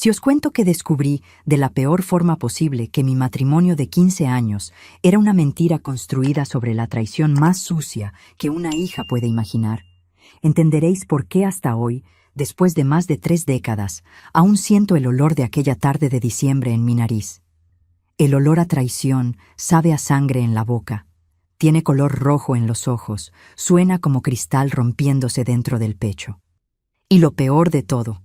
Si os cuento que descubrí, de la peor forma posible, que mi matrimonio de 15 años era una mentira construida sobre la traición más sucia que una hija puede imaginar, entenderéis por qué hasta hoy, después de más de 3 décadas, aún siento el olor de aquella tarde de diciembre en mi nariz. El olor a traición sabe a sangre en la boca, tiene color rojo en los ojos, suena como cristal rompiéndose dentro del pecho. Y lo peor de todo,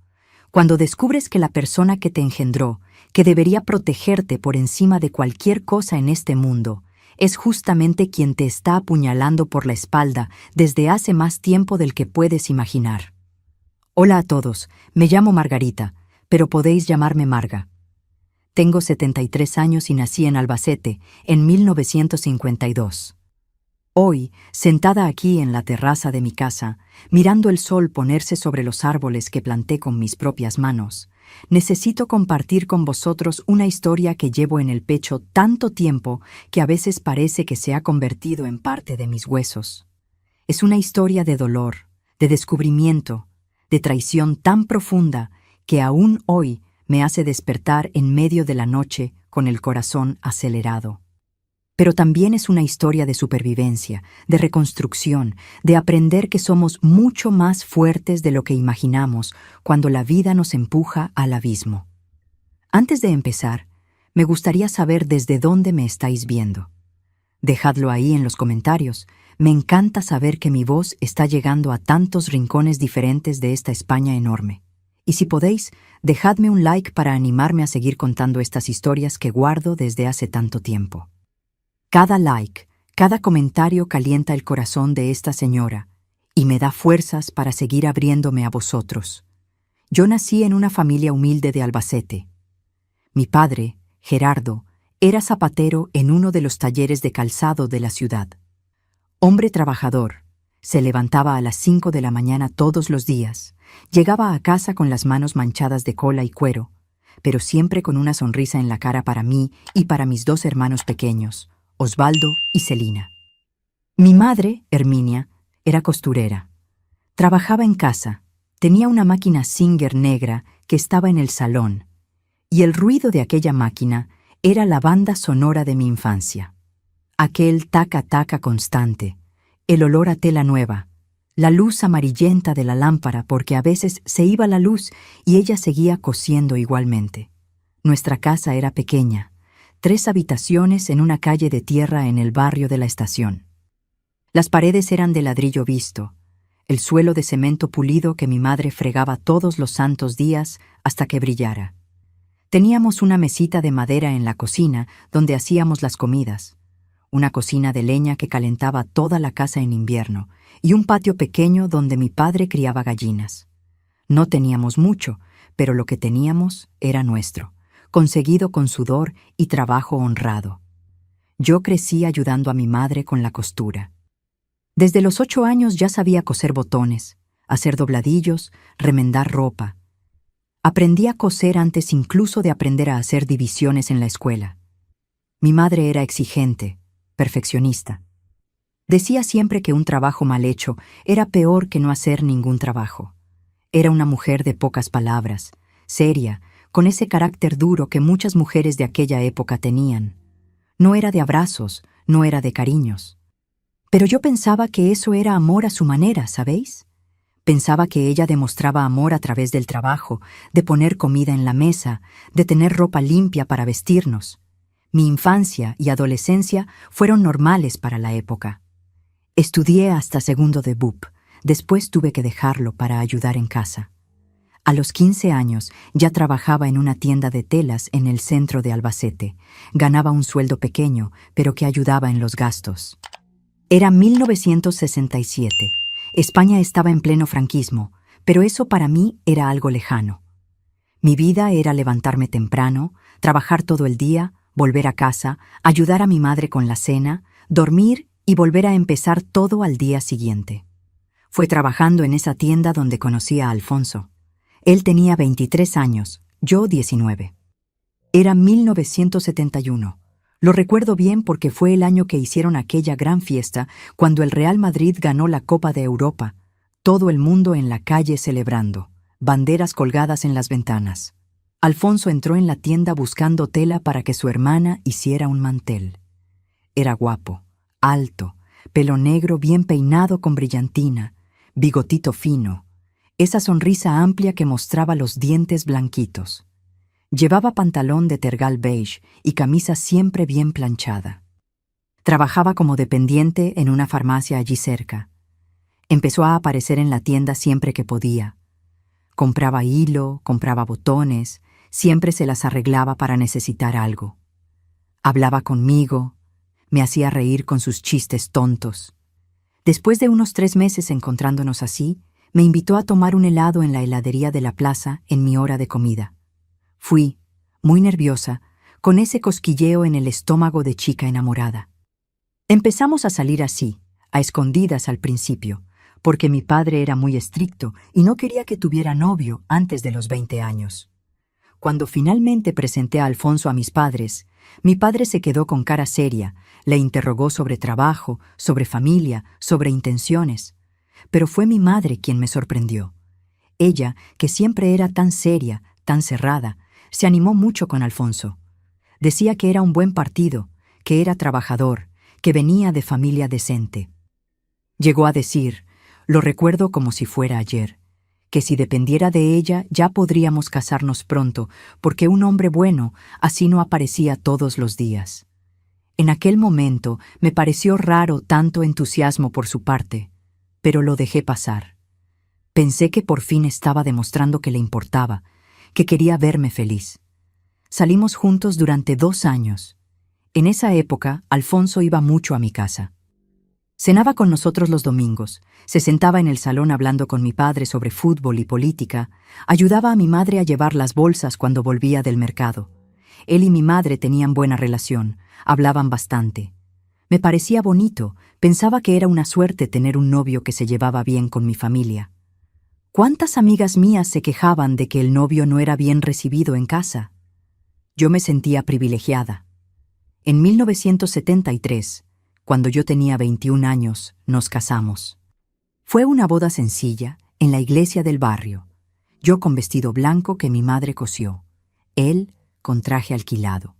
cuando descubres que la persona que te engendró, que debería protegerte por encima de cualquier cosa en este mundo, es justamente quien te está apuñalando por la espalda desde hace más tiempo del que puedes imaginar. Hola a todos, me llamo Margarita, pero podéis llamarme Marga. Tengo 73 años y nací en Albacete, en 1952. Hoy, sentada aquí en la terraza de mi casa, mirando el sol ponerse sobre los árboles que planté con mis propias manos, necesito compartir con vosotros una historia que llevo en el pecho tanto tiempo que a veces parece que se ha convertido en parte de mis huesos. Es una historia de dolor, de descubrimiento, de traición tan profunda que aún hoy me hace despertar en medio de la noche con el corazón acelerado. Pero también es una historia de supervivencia, de reconstrucción, de aprender que somos mucho más fuertes de lo que imaginamos cuando la vida nos empuja al abismo. Antes de empezar, me gustaría saber desde dónde me estáis viendo. Dejadlo ahí en los comentarios. Me encanta saber que mi voz está llegando a tantos rincones diferentes de esta España enorme. Y si podéis, dejadme un like para animarme a seguir contando estas historias que guardo desde hace tanto tiempo. Cada like, cada comentario calienta el corazón de esta señora y me da fuerzas para seguir abriéndome a vosotros. Yo nací en una familia humilde de Albacete. Mi padre, Gerardo, era zapatero en uno de los talleres de calzado de la ciudad. Hombre trabajador, se levantaba a las 5 de la mañana todos los días, llegaba a casa con las manos manchadas de cola y cuero, pero siempre con una sonrisa en la cara para mí y para mis 2 hermanos pequeños, Osvaldo y Celina. Mi madre, Herminia, era costurera. Trabajaba en casa, tenía una máquina Singer negra que estaba en el salón, y el ruido de aquella máquina era la banda sonora de mi infancia. Aquel taca-taca constante, el olor a tela nueva, la luz amarillenta de la lámpara porque a veces se iba la luz y ella seguía cosiendo igualmente. Nuestra casa era pequeña, 3 habitaciones en una calle de tierra en el barrio de la Estación. Las paredes eran de ladrillo visto, el suelo de cemento pulido que mi madre fregaba todos los santos días hasta que brillara. Teníamos una mesita de madera en la cocina donde hacíamos las comidas, una cocina de leña que calentaba toda la casa en invierno y un patio pequeño donde mi padre criaba gallinas. No teníamos mucho, pero lo que teníamos era nuestro, conseguido con sudor y trabajo honrado. Yo crecí ayudando a mi madre con la costura. Desde los 8 años ya sabía coser botones, hacer dobladillos, remendar ropa. Aprendí a coser antes incluso de aprender a hacer divisiones en la escuela. Mi madre era exigente, perfeccionista. Decía siempre que un trabajo mal hecho era peor que no hacer ningún trabajo. Era una mujer de pocas palabras, seria, con ese carácter duro que muchas mujeres de aquella época tenían. No era de abrazos, no era de cariños. Pero yo pensaba que eso era amor a su manera, ¿sabéis? Pensaba que ella demostraba amor a través del trabajo, de poner comida en la mesa, de tener ropa limpia para vestirnos. Mi infancia y adolescencia fueron normales para la época. Estudié hasta segundo de BUP, después tuve que dejarlo para ayudar en casa. A los 15 años ya trabajaba en una tienda de telas en el centro de Albacete. Ganaba un sueldo pequeño, pero que ayudaba en los gastos. Era 1967. España estaba en pleno franquismo, pero eso para mí era algo lejano. Mi vida era levantarme temprano, trabajar todo el día, volver a casa, ayudar a mi madre con la cena, dormir y volver a empezar todo al día siguiente. Fue trabajando en esa tienda donde conocí a Alfonso. Él tenía 23 años, yo 19. Era 1971. Lo recuerdo bien porque fue el año que hicieron aquella gran fiesta cuando el Real Madrid ganó la Copa de Europa. Todo el mundo en la calle celebrando, banderas colgadas en las ventanas. Alfonso entró en la tienda buscando tela para que su hermana hiciera un mantel. Era guapo, alto, pelo negro bien peinado con brillantina, bigotito fino, esa sonrisa amplia que mostraba los dientes blanquitos. Llevaba pantalón de tergal beige y camisa siempre bien planchada. Trabajaba como dependiente en una farmacia allí cerca. Empezó a aparecer en la tienda siempre que podía. Compraba hilo, compraba botones, siempre se las arreglaba para necesitar algo. Hablaba conmigo, me hacía reír con sus chistes tontos. Después de unos 3 meses encontrándonos así, me invitó a tomar un helado en la heladería de la plaza en mi hora de comida. Fui, muy nerviosa, con ese cosquilleo en el estómago de chica enamorada. Empezamos a salir así, a escondidas al principio, porque mi padre era muy estricto y no quería que tuviera novio antes de los 20 años. Cuando finalmente presenté a Alfonso a mis padres, mi padre se quedó con cara seria, le interrogó sobre trabajo, sobre familia, sobre intenciones. Pero fue mi madre quien me sorprendió. Ella, que siempre era tan seria, tan cerrada, se animó mucho con Alfonso. Decía que era un buen partido, que era trabajador, que venía de familia decente. Llegó a decir, lo recuerdo como si fuera ayer, que si dependiera de ella ya podríamos casarnos pronto, porque un hombre bueno así no aparecía todos los días. En aquel momento me pareció raro tanto entusiasmo por su parte, pero lo dejé pasar. Pensé que por fin estaba demostrando que le importaba, que quería verme feliz. Salimos juntos durante 2 años. En esa época, Alfonso iba mucho a mi casa. Cenaba con nosotros los domingos, se sentaba en el salón hablando con mi padre sobre fútbol y política, ayudaba a mi madre a llevar las bolsas cuando volvía del mercado. Él y mi madre tenían buena relación, hablaban bastante. Me parecía bonito, pensaba que era una suerte tener un novio que se llevaba bien con mi familia. ¿Cuántas amigas mías se quejaban de que el novio no era bien recibido en casa? Yo me sentía privilegiada. En 1973, cuando yo tenía 21 años, nos casamos. Fue una boda sencilla, en la iglesia del barrio. Yo con vestido blanco que mi madre cosió. Él con traje alquilado.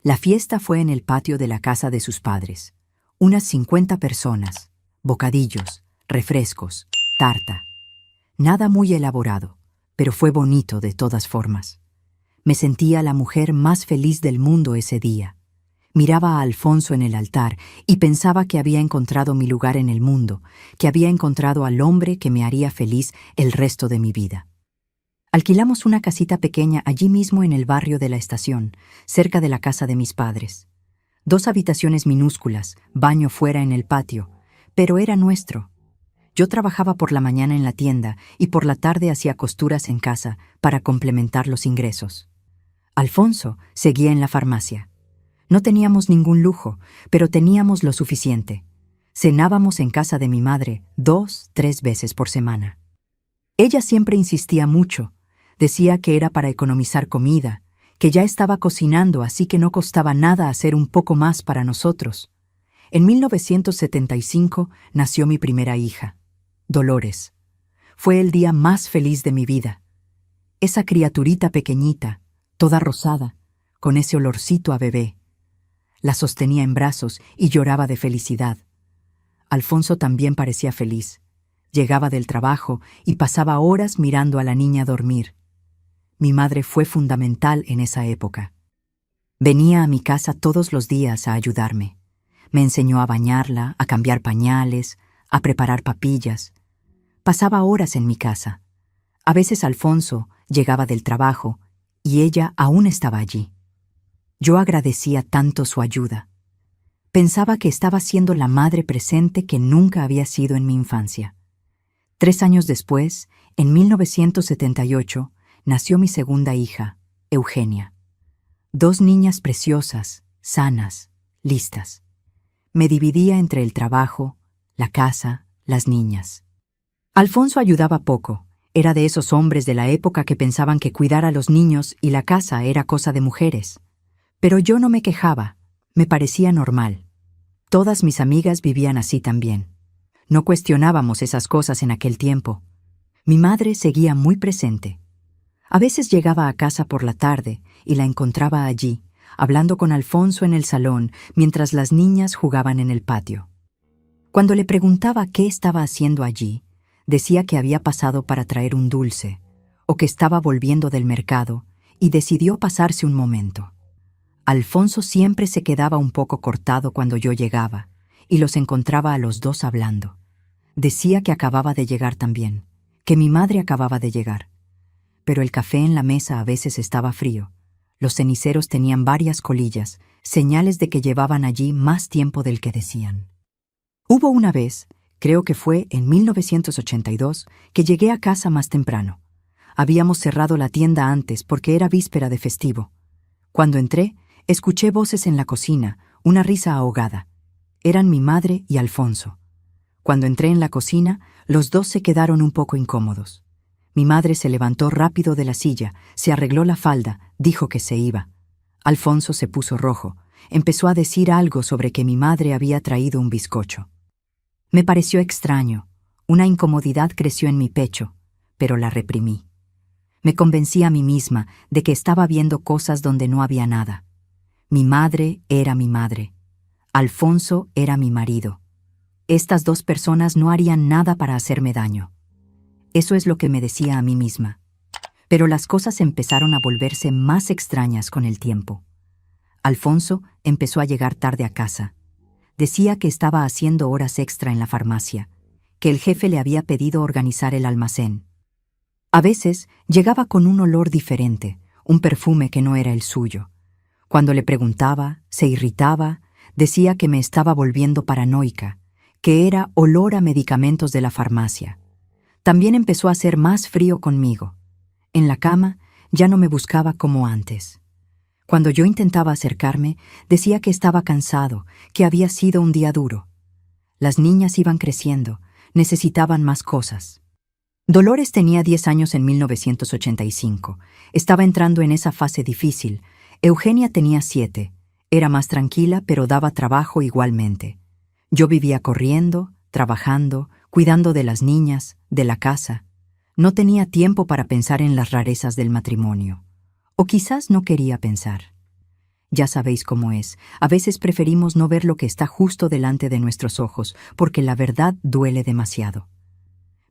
La fiesta fue en el patio de la casa de sus padres. Unas 50 personas, bocadillos, refrescos, tarta. Nada muy elaborado, pero fue bonito de todas formas. Me sentía la mujer más feliz del mundo ese día. Miraba a Alfonso en el altar y pensaba que había encontrado mi lugar en el mundo, que había encontrado al hombre que me haría feliz el resto de mi vida. Alquilamos una casita pequeña allí mismo en el barrio de la estación, cerca de la casa de mis padres. 2 habitaciones minúsculas, baño fuera en el patio, pero era nuestro. Yo trabajaba por la mañana en la tienda y por la tarde hacía costuras en casa para complementar los ingresos. Alfonso seguía en la farmacia. No teníamos ningún lujo, pero teníamos lo suficiente. Cenábamos en casa de mi madre 2, 3 veces por semana. Ella siempre insistía mucho. Decía que era para economizar comida, que ya estaba cocinando, así que no costaba nada hacer un poco más para nosotros. En 1975 nació mi primera hija, Dolores. Fue el día más feliz de mi vida. Esa criaturita pequeñita, toda rosada, con ese olorcito a bebé. La sostenía en brazos y lloraba de felicidad. Alfonso también parecía feliz. Llegaba del trabajo y pasaba horas mirando a la niña dormir. Mi madre fue fundamental en esa época. Venía a mi casa todos los días a ayudarme. Me enseñó a bañarla, a cambiar pañales, a preparar papillas. Pasaba horas en mi casa. A veces Alfonso llegaba del trabajo y ella aún estaba allí. Yo agradecía tanto su ayuda. Pensaba que estaba siendo la madre presente que nunca había sido en mi infancia. 3 años después, en 1978, nació mi segunda hija, Eugenia. 2 niñas preciosas, sanas, listas. Me dividía entre el trabajo, la casa, las niñas. Alfonso ayudaba poco. Era de esos hombres de la época que pensaban que cuidar a los niños y la casa era cosa de mujeres. Pero yo no me quejaba, me parecía normal. Todas mis amigas vivían así también. No cuestionábamos esas cosas en aquel tiempo. Mi madre seguía muy presente. A veces llegaba a casa por la tarde y la encontraba allí, hablando con Alfonso en el salón mientras las niñas jugaban en el patio. Cuando le preguntaba qué estaba haciendo allí, decía que había pasado para traer un dulce, o que estaba volviendo del mercado y decidió pasarse un momento. Alfonso siempre se quedaba un poco cortado cuando yo llegaba, y los encontraba a los dos hablando. Decía que acababa de llegar también, que mi madre acababa de llegar. Pero el café en la mesa a veces estaba frío. Los ceniceros tenían varias colillas, señales de que llevaban allí más tiempo del que decían. Hubo una vez, creo que fue en 1982, que llegué a casa más temprano. Habíamos cerrado la tienda antes porque era víspera de festivo. Cuando entré, escuché voces en la cocina, una risa ahogada. Eran mi madre y Alfonso. Cuando entré en la cocina, los dos se quedaron un poco incómodos. Mi madre se levantó rápido de la silla, se arregló la falda, dijo que se iba. Alfonso se puso rojo. Empezó a decir algo sobre que mi madre había traído un bizcocho. Me pareció extraño. Una incomodidad creció en mi pecho, pero la reprimí. Me convencí a mí misma de que estaba viendo cosas donde no había nada. Mi madre era mi madre. Alfonso era mi marido. Estas dos personas no harían nada para hacerme daño. Eso es lo que me decía a mí misma. Pero las cosas empezaron a volverse más extrañas con el tiempo. Alfonso empezó a llegar tarde a casa. Decía que estaba haciendo horas extra en la farmacia, que el jefe le había pedido organizar el almacén. A veces llegaba con un olor diferente, un perfume que no era el suyo. Cuando le preguntaba, se irritaba, decía que me estaba volviendo paranoica, que era olor a medicamentos de la farmacia. También empezó a hacer más frío conmigo. En la cama ya no me buscaba como antes. Cuando yo intentaba acercarme, decía que estaba cansado, que había sido un día duro. Las niñas iban creciendo, necesitaban más cosas. Dolores tenía 10 años en 1985. Estaba entrando en esa fase difícil. Eugenia tenía 7. Era más tranquila, pero daba trabajo igualmente. Yo vivía corriendo, trabajando, cuidando de las niñas, de la casa. No tenía tiempo para pensar en las rarezas del matrimonio. O quizás no quería pensar. Ya sabéis cómo es. A veces preferimos no ver lo que está justo delante de nuestros ojos, porque la verdad duele demasiado.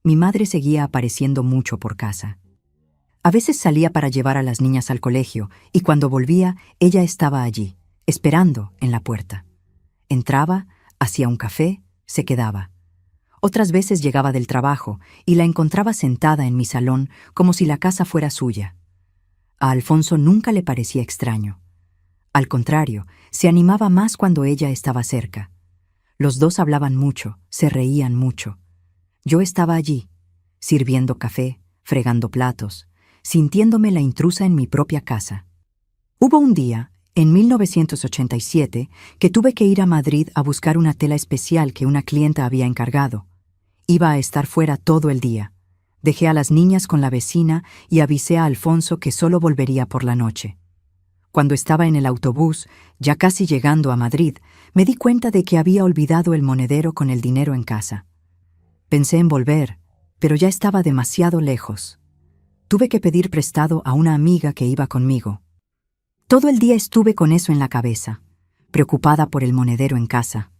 Mi madre seguía apareciendo mucho por casa. A veces salía para llevar a las niñas al colegio, y cuando volvía, ella estaba allí, esperando en la puerta. Entraba, hacía un café, se quedaba. Otras veces llegaba del trabajo, y la encontraba sentada en mi salón, como si la casa fuera suya. A Alfonso nunca le parecía extraño. Al contrario, se animaba más cuando ella estaba cerca. Los dos hablaban mucho, se reían mucho. Yo estaba allí, sirviendo café, fregando platos, sintiéndome la intrusa en mi propia casa. Hubo un día, en 1987, que tuve que ir a Madrid a buscar una tela especial que una clienta había encargado. Iba a estar fuera todo el día. Dejé a las niñas con la vecina y avisé a Alfonso que solo volvería por la noche. Cuando estaba en el autobús, ya casi llegando a Madrid, me di cuenta de que había olvidado el monedero con el dinero en casa. Pensé en volver, pero ya estaba demasiado lejos. Tuve que pedir prestado a una amiga que iba conmigo. Todo el día estuve con eso en la cabeza, preocupada por el monedero en casa.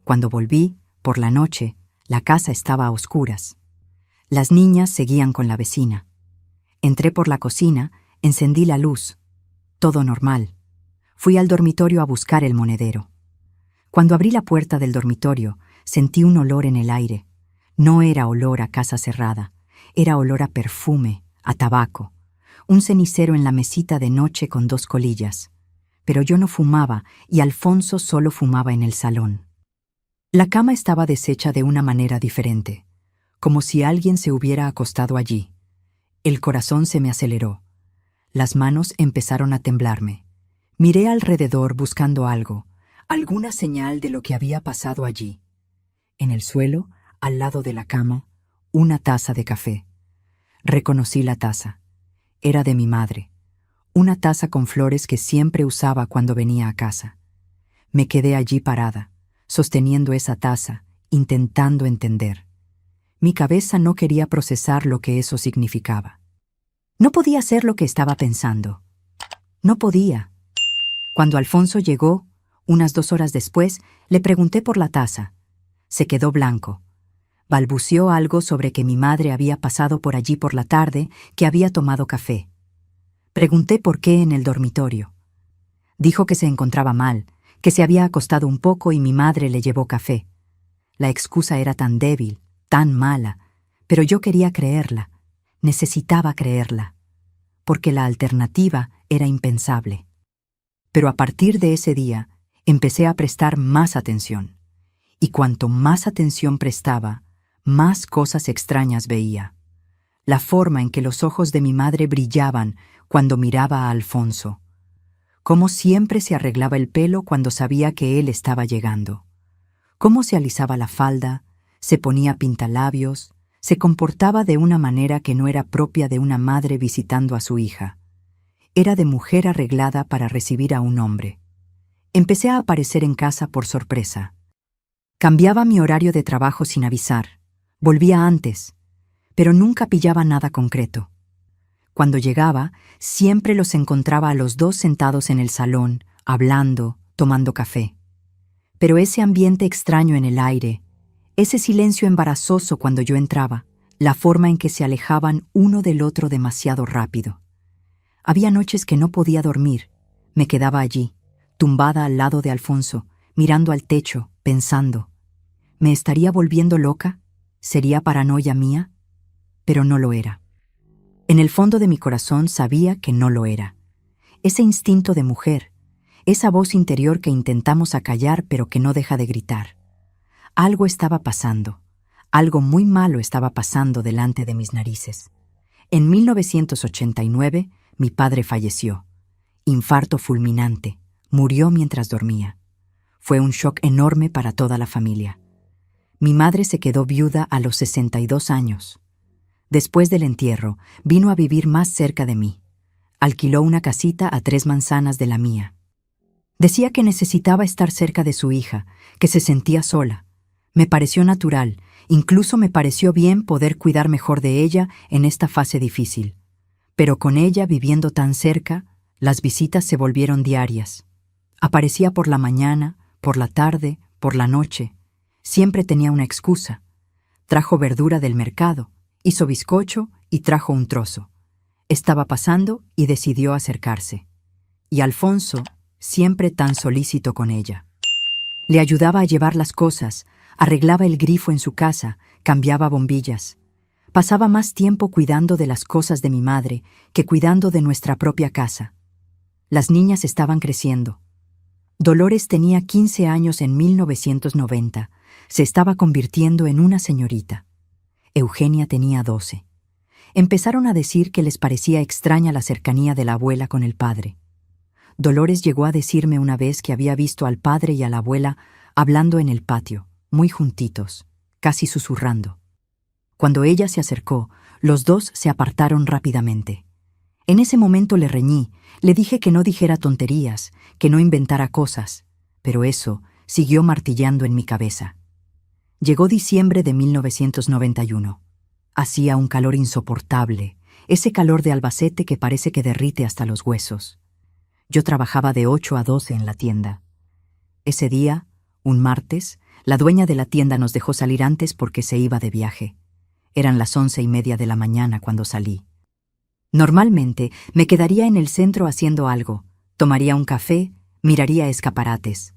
Cuando volví, por la noche, la casa estaba a oscuras. Las niñas seguían con la vecina. Entré por la cocina, encendí la luz. Todo normal. Fui al dormitorio a buscar el monedero. Cuando abrí la puerta del dormitorio, sentí un olor en el aire. No era olor a casa cerrada, era olor a perfume, a tabaco. Un cenicero en la mesita de noche con 2 colillas. Pero yo no fumaba y Alfonso solo fumaba en el salón. La cama estaba deshecha de una manera diferente, como si alguien se hubiera acostado allí. El corazón se me aceleró. Las manos empezaron a temblarme. Miré alrededor buscando algo, alguna señal de lo que había pasado allí. En el suelo, al lado de la cama, una taza de café. Reconocí la taza. Era de mi madre. Una taza con flores que siempre usaba cuando venía a casa. Me quedé allí parada, sosteniendo esa taza, intentando entender. Mi cabeza no quería procesar lo que eso significaba. No podía hacer lo que estaba pensando. No podía. Cuando Alfonso llegó, unas 2 horas después, le pregunté por la taza. Se quedó blanco. Balbuceó algo sobre que mi madre había pasado por allí por la tarde, que había tomado café. Pregunté por qué en el dormitorio. Dijo que se encontraba mal, que se había acostado un poco y mi madre le llevó café. La excusa era tan débil, tan mala, pero yo quería creerla. Necesitaba creerla, porque la alternativa era impensable. Pero a partir de ese día, empecé a prestar más atención. Y cuanto más atención prestaba, más cosas extrañas veía. La forma en que los ojos de mi madre brillaban cuando miraba a Alfonso. Cómo siempre se arreglaba el pelo cuando sabía que él estaba llegando. Cómo se alisaba la falda, se ponía pintalabios, se comportaba de una manera que no era propia de una madre visitando a su hija. Era de mujer arreglada para recibir a un hombre. Empecé a aparecer en casa por sorpresa. Cambiaba mi horario de trabajo sin avisar. Volvía antes, pero nunca pillaba nada concreto. Cuando llegaba, siempre los encontraba a los dos sentados en el salón, hablando, tomando café. Pero ese ambiente extraño en el aire, ese silencio embarazoso cuando yo entraba, la forma en que se alejaban uno del otro demasiado rápido. Había noches que no podía dormir. Me quedaba allí, tumbada al lado de Alfonso, mirando al techo, pensando. ¿Me estaría volviendo loca? ¿Sería paranoia mía? Pero no lo era. En el fondo de mi corazón sabía que no lo era. Ese instinto de mujer, esa voz interior que intentamos acallar pero que no deja de gritar. Algo estaba pasando, algo muy malo estaba pasando delante de mis narices. En 1989, mi padre falleció. Infarto fulminante, murió mientras dormía. Fue un shock enorme para toda la familia. Mi madre se quedó viuda a los 62 años. Después del entierro, vino a vivir más cerca de mí. Alquiló una casita a 3 manzanas de la mía. Decía que necesitaba estar cerca de su hija, que se sentía sola. Me pareció natural, incluso me pareció bien poder cuidar mejor de ella en esta fase difícil. Pero con ella viviendo tan cerca, las visitas se volvieron diarias. Aparecía por la mañana, por la tarde, por la noche. Siempre tenía una excusa. Trajo verdura del mercado, hizo bizcocho y trajo un trozo. Estaba pasando y decidió acercarse. Y Alfonso, siempre tan solícito con ella. Le ayudaba a llevar las cosas, arreglaba el grifo en su casa, cambiaba bombillas. Pasaba más tiempo cuidando de las cosas de mi madre que cuidando de nuestra propia casa. Las niñas estaban creciendo. Dolores tenía 15 años en 1990. Se estaba convirtiendo en una señorita. Eugenia tenía 12. Empezaron a decir que les parecía extraña la cercanía de la abuela con el padre. Dolores llegó a decirme una vez que había visto al padre y a la abuela hablando en el patio, muy juntitos, casi susurrando. Cuando ella se acercó, los dos se apartaron rápidamente. En ese momento le reñí, le dije que no dijera tonterías, que no inventara cosas, pero eso siguió martillando en mi cabeza. Llegó diciembre de 1991. Hacía un calor insoportable, ese calor de Albacete que parece que derrite hasta los huesos. Yo trabajaba de 8 a 12 en la tienda. Ese día, un martes, la dueña de la tienda nos dejó salir antes porque se iba de viaje. Eran las 11:30 de la mañana cuando salí. Normalmente me quedaría en el centro haciendo algo, tomaría un café, miraría escaparates.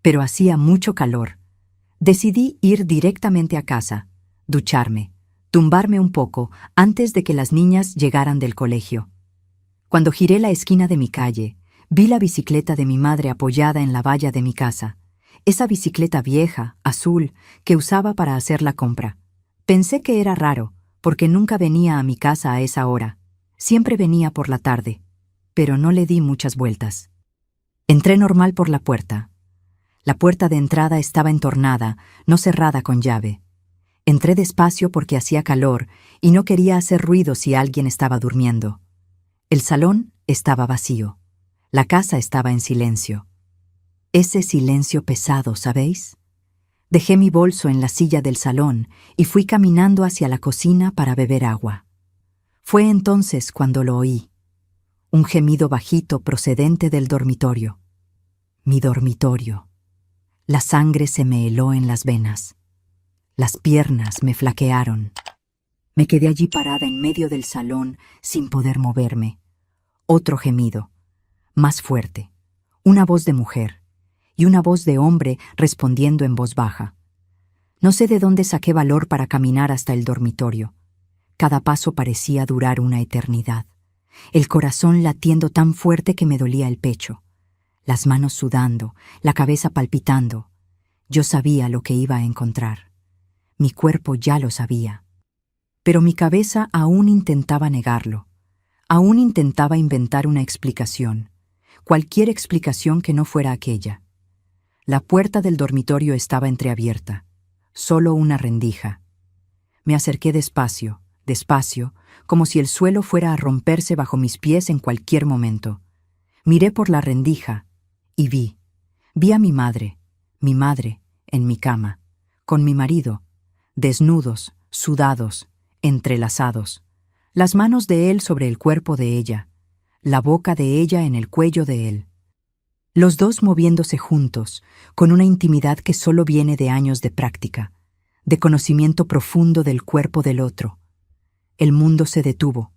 Pero hacía mucho calor. Decidí ir directamente a casa, ducharme, tumbarme un poco antes de que las niñas llegaran del colegio. Cuando giré la esquina de mi calle, vi la bicicleta de mi madre apoyada en la valla de mi casa, esa bicicleta vieja, azul, que usaba para hacer la compra. Pensé que era raro, porque nunca venía a mi casa a esa hora. Siempre venía por la tarde, pero no le di muchas vueltas. Entré normal por la puerta. La puerta de entrada estaba entornada, no cerrada con llave. Entré despacio porque hacía calor y no quería hacer ruido si alguien estaba durmiendo. El salón estaba vacío. La casa estaba en silencio. Ese silencio pesado, ¿sabéis? Dejé mi bolso en la silla del salón y fui caminando hacia la cocina para beber agua. Fue entonces cuando lo oí. Un gemido bajito procedente del dormitorio. Mi dormitorio. La sangre se me heló en las venas. Las piernas me flaquearon. Me quedé allí parada en medio del salón sin poder moverme. Otro gemido, más fuerte. Una voz de mujer y una voz de hombre respondiendo en voz baja. No sé de dónde saqué valor para caminar hasta el dormitorio. Cada paso parecía durar una eternidad. El corazón latiendo tan fuerte que me dolía el pecho. Las manos sudando, la cabeza palpitando. Yo sabía lo que iba a encontrar. Mi cuerpo ya lo sabía. Pero mi cabeza aún intentaba negarlo. Aún intentaba inventar una explicación. Cualquier explicación que no fuera aquella. La puerta del dormitorio estaba entreabierta. Solo una rendija. Me acerqué despacio, despacio, como si el suelo fuera a romperse bajo mis pies en cualquier momento. Miré por la rendija y vi a mi madre, en mi cama, con mi marido, desnudos, sudados, entrelazados, las manos de él sobre el cuerpo de ella, la boca de ella en el cuello de él. Los dos moviéndose juntos, con una intimidad que solo viene de años de práctica, de conocimiento profundo del cuerpo del otro. El mundo se detuvo.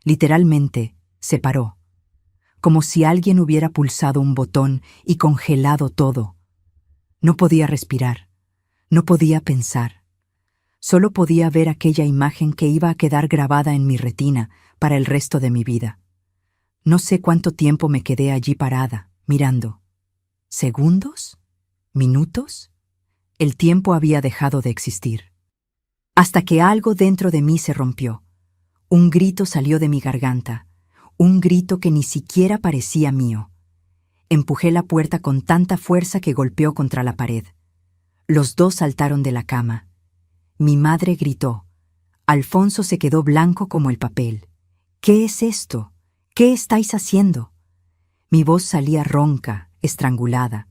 Literalmente, se paró. Como si alguien hubiera pulsado un botón y congelado todo. No podía respirar. No podía pensar. Solo podía ver aquella imagen que iba a quedar grabada en mi retina para el resto de mi vida. No sé cuánto tiempo me quedé allí parada, mirando. ¿Segundos? ¿Minutos? El tiempo había dejado de existir. Hasta que algo dentro de mí se rompió. Un grito salió de mi garganta, un grito que ni siquiera parecía mío. Empujé la puerta con tanta fuerza que golpeó contra la pared. Los dos saltaron de la cama. Mi madre gritó. Alfonso se quedó blanco como el papel. ¿Qué es esto? ¿Qué estáis haciendo? Mi voz salía ronca, estrangulada.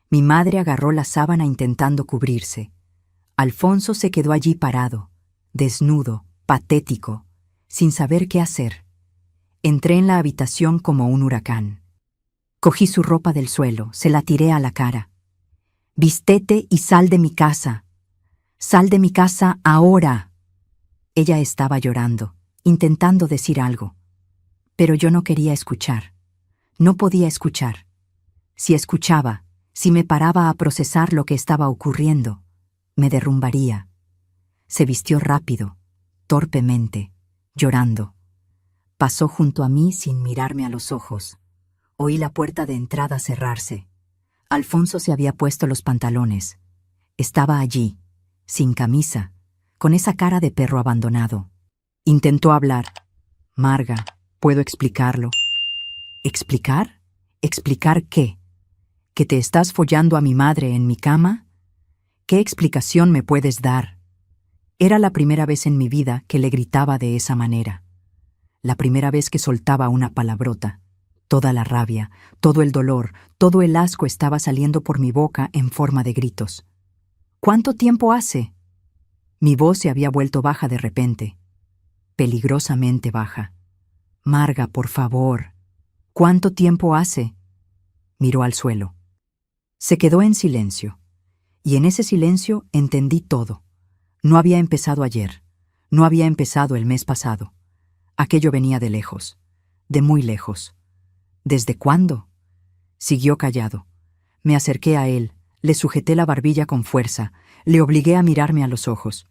Mi madre agarró la sábana intentando cubrirse. Alfonso se quedó allí parado, desnudo, patético, sin saber qué hacer. Entré en la habitación como un huracán. Cogí su ropa del suelo, se la tiré a la cara. «Vístete y sal de mi casa. Sal de mi casa ahora». Ella estaba llorando, intentando decir algo. Pero yo no quería escuchar. No podía escuchar. Si escuchaba, si me paraba a procesar lo que estaba ocurriendo, me derrumbaría. Se vistió rápido, torpemente, llorando. Pasó junto a mí sin mirarme a los ojos. Oí la puerta de entrada cerrarse. Alfonso se había puesto los pantalones. Estaba allí, sin camisa, con esa cara de perro abandonado. Intentó hablar. «Marga, ¿puedo explicarlo?» ¿Explicar? ¿Explicar qué? ¿Que te estás follando a mi madre en mi cama? ¿Qué explicación me puedes dar? Era la primera vez en mi vida que le gritaba de esa manera. La primera vez que soltaba una palabrota. Toda la rabia, todo el dolor, todo el asco estaba saliendo por mi boca en forma de gritos. ¿Cuánto tiempo hace? Mi voz se había vuelto baja de repente. Peligrosamente baja. «Marga, por favor. ¿Cuánto tiempo hace?» Miró al suelo. Se quedó en silencio. Y en ese silencio entendí todo. No había empezado ayer. No había empezado el mes pasado. Aquello venía de lejos. De muy lejos. ¿Desde cuándo? Siguió callado. Me acerqué a él, le sujeté la barbilla con fuerza, le obligué a mirarme a los ojos.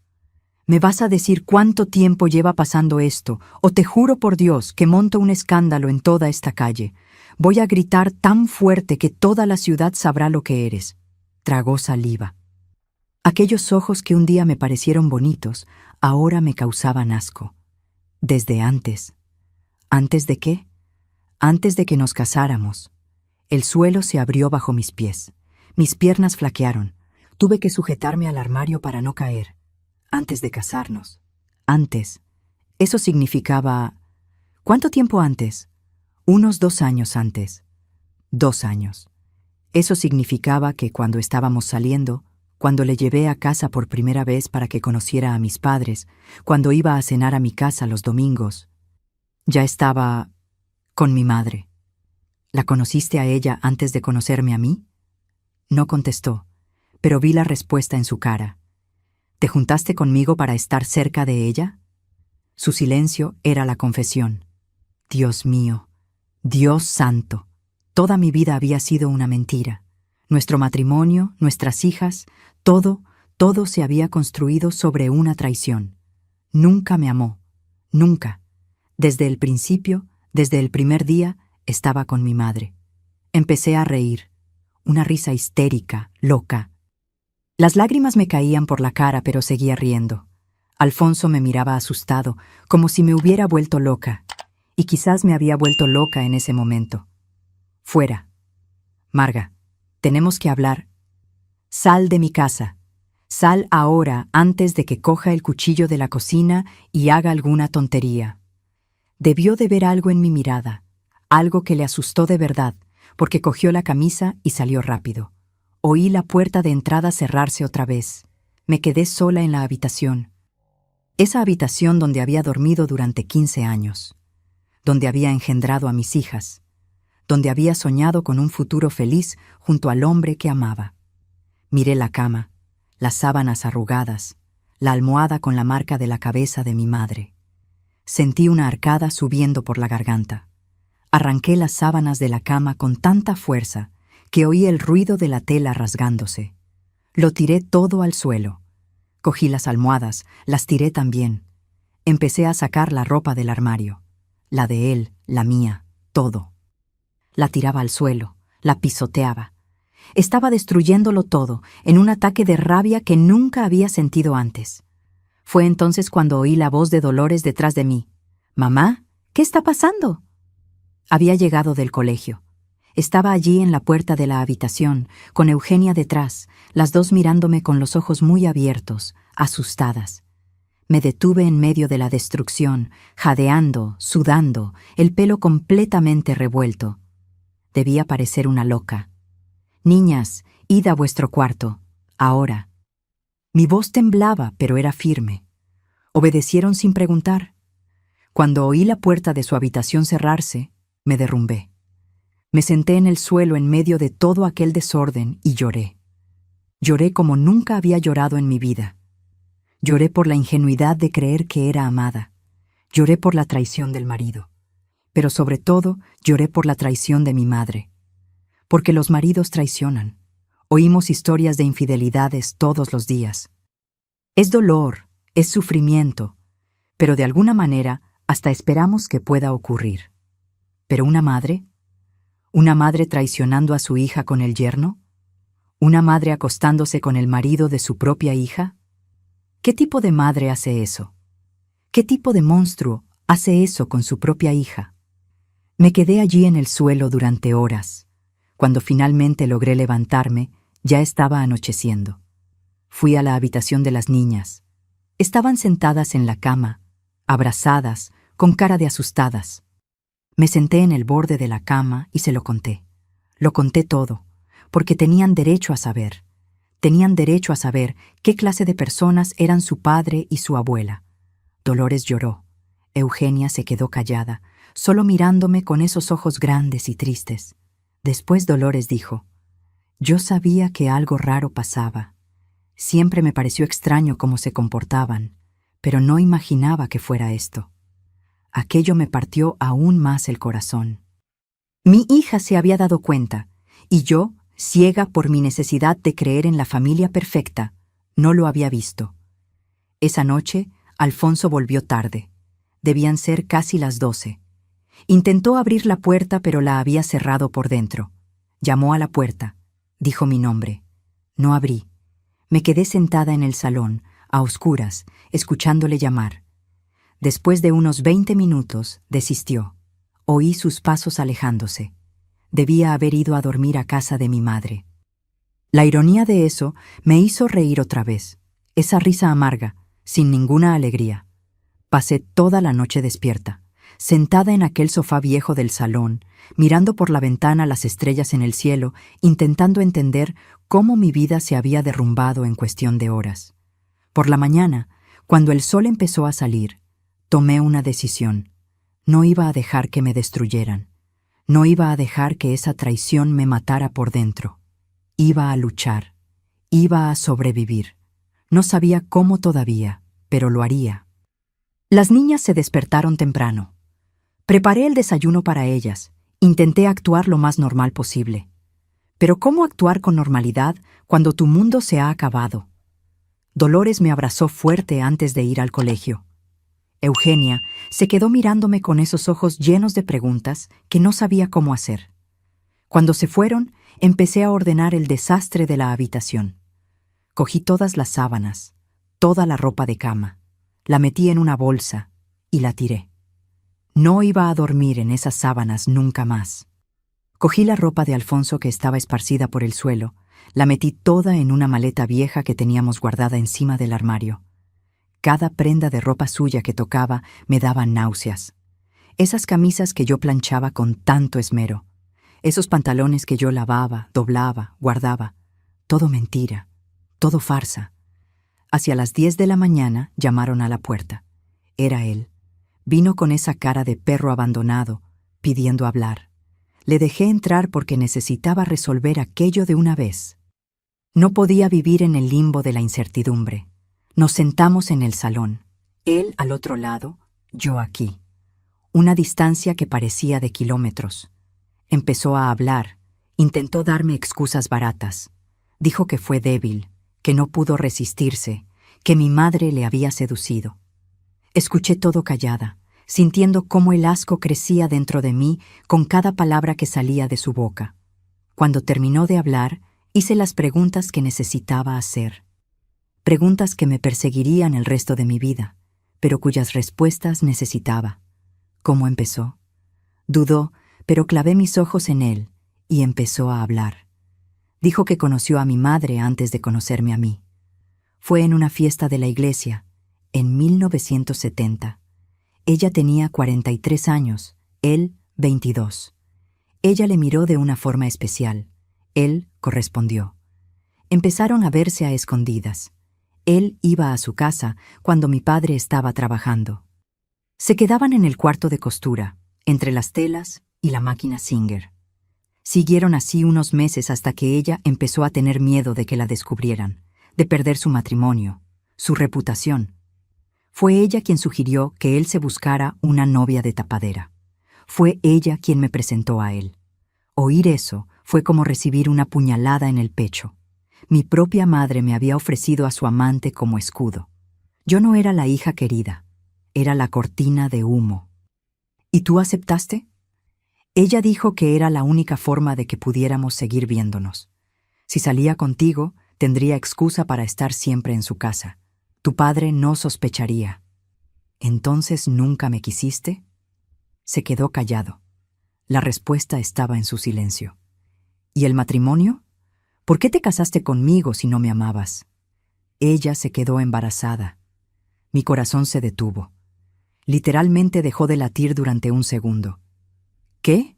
«¿Me vas a decir cuánto tiempo lleva pasando esto, o te juro por Dios que monto un escándalo en toda esta calle? Voy a gritar tan fuerte que toda la ciudad sabrá lo que eres». Tragó saliva. Aquellos ojos que un día me parecieron bonitos, ahora me causaban asco. Desde antes. ¿Antes de qué? Antes de que nos casáramos. El suelo se abrió bajo mis pies. Mis piernas flaquearon. Tuve que sujetarme al armario para no caer. Antes de casarnos. Antes. Eso significaba... ¿Cuánto tiempo antes? Unos 2 años antes. 2 años. Eso significaba que cuando estábamos saliendo, cuando le llevé a casa por primera vez para que conociera a mis padres, cuando iba a cenar a mi casa los domingos. Ya estaba con mi madre. ¿La conociste a ella antes de conocerme a mí? No contestó, pero vi la respuesta en su cara. ¿Te juntaste conmigo para estar cerca de ella? Su silencio era la confesión. Dios mío, Dios santo, toda mi vida había sido una mentira. Nuestro matrimonio, nuestras hijas, todo se había construido sobre una traición. Nunca me amó, nunca. Desde el principio, desde el primer día, estaba con mi madre. Empecé a reír, una risa histérica, loca. Las lágrimas me caían por la cara, pero seguía riendo. Alfonso me miraba asustado, como si me hubiera vuelto loca, y quizás me había vuelto loca en ese momento. Fuera. Marga, tenemos que hablar. Sal de mi casa. Sal ahora antes de que coja el cuchillo de la cocina y haga alguna tontería. Debió de ver algo en mi mirada, algo que le asustó de verdad, porque cogió la camisa y salió rápido. Oí la puerta de entrada cerrarse otra vez. Me quedé sola en la habitación. Esa habitación donde había dormido durante 15 años, donde había engendrado a mis hijas, donde había soñado con un futuro feliz junto al hombre que amaba. Miré la cama, las sábanas arrugadas, la almohada con la marca de la cabeza de mi madre. Sentí una arcada subiendo por la garganta. Arranqué las sábanas de la cama con tanta fuerza que oí el ruido de la tela rasgándose. Lo tiré todo al suelo. Cogí las almohadas, las tiré también. Empecé a sacar la ropa del armario. La de él, la mía, todo. La tiraba al suelo, la pisoteaba. Estaba destruyéndolo todo, en un ataque de rabia que nunca había sentido antes. Fue entonces cuando oí la voz de Dolores detrás de mí. «Mamá, ¿qué está pasando?» Había llegado del colegio. Estaba allí en la puerta de la habitación, con Eugenia detrás, las dos mirándome con los ojos muy abiertos, asustadas. Me detuve en medio de la destrucción, jadeando, sudando, el pelo completamente revuelto. Debía parecer una loca. «Niñas, id a vuestro cuarto, ahora». Mi voz temblaba, pero era firme. Obedecieron sin preguntar. Cuando oí la puerta de su habitación cerrarse, me derrumbé. Me senté en el suelo en medio de todo aquel desorden y lloré. Lloré como nunca había llorado en mi vida. Lloré por la ingenuidad de creer que era amada. Lloré por la traición del marido. Pero sobre todo, lloré por la traición de mi madre. Porque los maridos traicionan. Oímos historias de infidelidades todos los días. Es dolor, es sufrimiento, pero de alguna manera hasta esperamos que pueda ocurrir. ¿Pero una madre? ¿Una madre traicionando a su hija con el yerno? ¿Una madre acostándose con el marido de su propia hija? ¿Qué tipo de madre hace eso? ¿Qué tipo de monstruo hace eso con su propia hija? Me quedé allí en el suelo durante horas. Cuando finalmente logré levantarme, ya estaba anocheciendo. Fui a la habitación de las niñas. Estaban sentadas en la cama, abrazadas, con cara de asustadas. Me senté en el borde de la cama y se lo conté. Lo conté todo, porque tenían derecho a saber. Tenían derecho a saber qué clase de personas eran su padre y su abuela. Dolores lloró. Eugenia se quedó callada, solo mirándome con esos ojos grandes y tristes. Después Dolores dijo: «Yo sabía que algo raro pasaba. Siempre me pareció extraño cómo se comportaban, pero no imaginaba que fuera esto». Aquello me partió aún más el corazón. Mi hija se había dado cuenta, y yo, ciega por mi necesidad de creer en la familia perfecta, no lo había visto. Esa noche, Alfonso volvió tarde. Debían ser casi las 12. Intentó abrir la puerta, pero la había cerrado por dentro. Llamó a la puerta. Dijo mi nombre. No abrí. Me quedé sentada en el salón, a oscuras, escuchándole llamar. Después de unos 20 minutos, desistió. Oí sus pasos alejándose. Debía haber ido a dormir a casa de mi madre. La ironía de eso me hizo reír otra vez. Esa risa amarga, sin ninguna alegría. Pasé toda la noche despierta. sentada en aquel sofá viejo del salón, mirando por la ventana las estrellas en el cielo, intentando entender cómo mi vida se había derrumbado en cuestión de horas. Por la mañana, cuando el sol empezó a salir, tomé una decisión. No iba a dejar que me destruyeran. No iba a dejar que esa traición me matara por dentro. Iba a luchar. Iba a sobrevivir. No sabía cómo todavía, pero lo haría. Las niñas se despertaron temprano. Preparé el desayuno para ellas. Intenté actuar lo más normal posible. Pero ¿cómo actuar con normalidad cuando tu mundo se ha acabado? Dolores me abrazó fuerte antes de ir al colegio. Eugenia se quedó mirándome con esos ojos llenos de preguntas que no sabía cómo hacer. Cuando se fueron, empecé a ordenar el desastre de la habitación. Cogí todas las sábanas, toda la ropa de cama, la metí en una bolsa y la tiré. No iba a dormir en esas sábanas nunca más. Cogí la ropa de Alfonso que estaba esparcida por el suelo, la metí toda en una maleta vieja que teníamos guardada encima del armario. Cada prenda de ropa suya que tocaba me daba náuseas. Esas camisas que yo planchaba con tanto esmero, esos pantalones que yo lavaba, doblaba, guardaba, todo mentira, todo farsa. Hacia las 10 de la mañana llamaron a la puerta. Era él. Vino con esa cara de perro abandonado, pidiendo hablar. Le dejé entrar porque necesitaba resolver aquello de una vez. No podía vivir en el limbo de la incertidumbre. Nos sentamos en el salón, él al otro lado, yo aquí. Una distancia que parecía de kilómetros. Empezó a hablar, intentó darme excusas baratas. Dijo que fue débil, que no pudo resistirse, que mi madre le había seducido. Escuché todo callada, sintiendo cómo el asco crecía dentro de mí con cada palabra que salía de su boca. Cuando terminó de hablar, hice las preguntas que necesitaba hacer. Preguntas que me perseguirían el resto de mi vida, pero cuyas respuestas necesitaba. ¿Cómo empezó? Dudó, pero clavé mis ojos en él y empezó a hablar. Dijo que conoció a mi madre antes de conocerme a mí. Fue en una fiesta de la iglesia, en 1970. Ella tenía 43 años, él 22. Ella le miró de una forma especial. Él correspondió. Empezaron a verse a escondidas. Él iba a su casa cuando mi padre estaba trabajando. Se quedaban en el cuarto de costura, entre las telas y la máquina Singer. Siguieron así unos meses hasta que ella empezó a tener miedo de que la descubrieran, de perder su matrimonio, su reputación. Fue ella quien sugirió que él se buscara una novia de tapadera. Fue ella quien me presentó a él. Oír eso fue como recibir una puñalada en el pecho. Mi propia madre me había ofrecido a su amante como escudo. Yo no era la hija querida, era la cortina de humo. ¿Y tú aceptaste? Ella dijo que era la única forma de que pudiéramos seguir viéndonos. Si salía contigo, tendría excusa para estar siempre en su casa. Tu padre no sospecharía. ¿Entonces nunca me quisiste? Se quedó callado. La respuesta estaba en su silencio. ¿Y el matrimonio? ¿Por qué te casaste conmigo si no me amabas? Ella se quedó embarazada. Mi corazón se detuvo. Literalmente dejó de latir durante un segundo. ¿Qué?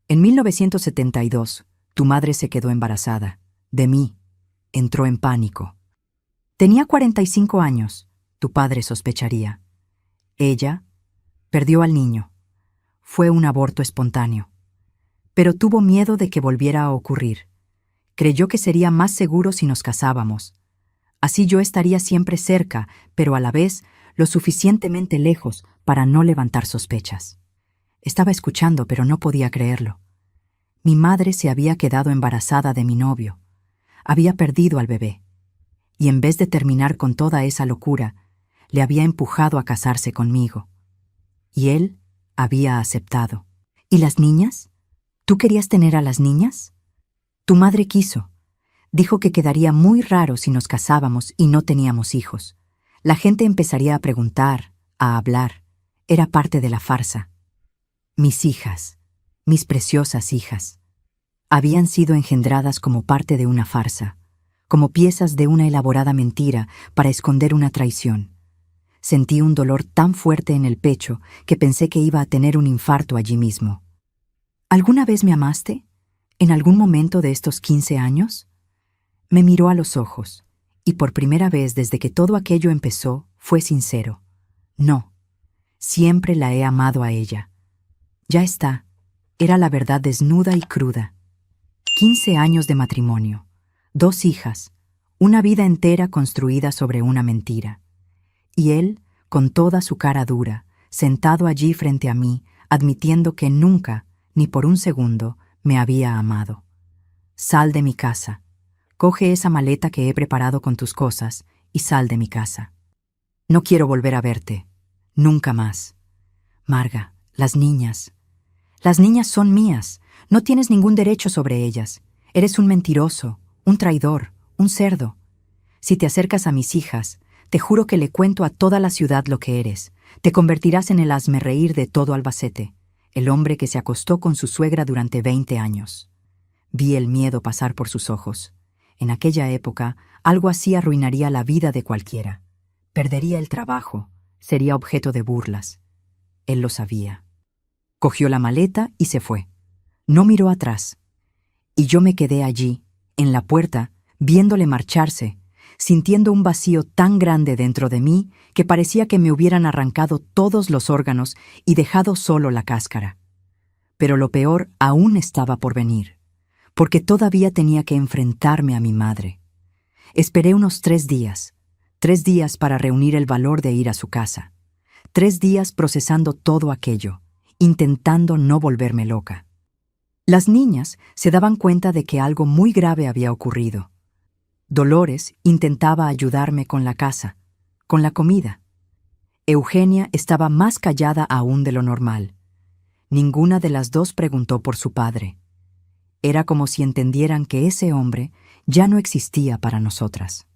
En 1972, tu madre se quedó embarazada. De mí. Entró en pánico. Tenía 45 años. Tu padre sospecharía. Ella perdió al niño. Fue un aborto espontáneo. Pero tuvo miedo de que volviera a ocurrir. Creyó que sería más seguro si nos casábamos. Así yo estaría siempre cerca, pero a la vez lo suficientemente lejos para no levantar sospechas. Estaba escuchando, pero no podía creerlo. Mi madre se había quedado embarazada de mi novio. Había perdido al bebé. Y en vez de terminar con toda esa locura, le había empujado a casarse conmigo. Y él había aceptado. ¿Y las niñas? ¿Tú querías tener a las niñas? Tu madre quiso. Dijo que quedaría muy raro si nos casábamos y no teníamos hijos. La gente empezaría a preguntar, a hablar. Era parte de la farsa. Mis hijas, mis preciosas hijas, habían sido engendradas como parte de una farsa, como piezas de una elaborada mentira para esconder una traición. Sentí un dolor tan fuerte en el pecho que pensé que iba a tener un infarto allí mismo. ¿Alguna vez me amaste? ¿En algún momento de estos 15 años? Me miró a los ojos, y por primera vez desde que todo aquello empezó, fue sincero. No, siempre la he amado a ella. Ya está, era la verdad desnuda y cruda. 15 años de matrimonio, 2 hijas, una vida entera construida sobre una mentira. Y él, con toda su cara dura, sentado allí frente a mí, admitiendo que nunca, ni por un segundo, me había amado. Sal de mi casa. Coge esa maleta que he preparado con tus cosas y sal de mi casa. No quiero volver a verte. Nunca más. Marga, las niñas. Las niñas son mías. No tienes ningún derecho sobre ellas. Eres un mentiroso, un traidor, un cerdo. Si te acercas a mis hijas, te juro que le cuento a toda la ciudad lo que eres. Te convertirás en el hazmerreír de todo Albacete, el hombre que se acostó con su suegra durante 20 años. Vi el miedo pasar por sus ojos. En aquella época, algo así arruinaría la vida de cualquiera. Perdería el trabajo, sería objeto de burlas. Él lo sabía. Cogió la maleta y se fue. No miró atrás. Y yo me quedé allí, en la puerta, viéndole marcharse, sintiendo un vacío tan grande dentro de mí que parecía que me hubieran arrancado todos los órganos y dejado solo la cáscara. Pero lo peor aún estaba por venir, porque todavía tenía que enfrentarme a mi madre. Esperé unos 3 días, 3 días para reunir el valor de ir a su casa, 3 días procesando todo aquello, intentando no volverme loca. Las niñas se daban cuenta de que algo muy grave había ocurrido. Dolores intentaba ayudarme con la casa, con la comida. Eugenia estaba más callada aún de lo normal. Ninguna de las dos preguntó por su padre. Era como si entendieran que ese hombre ya no existía para nosotras.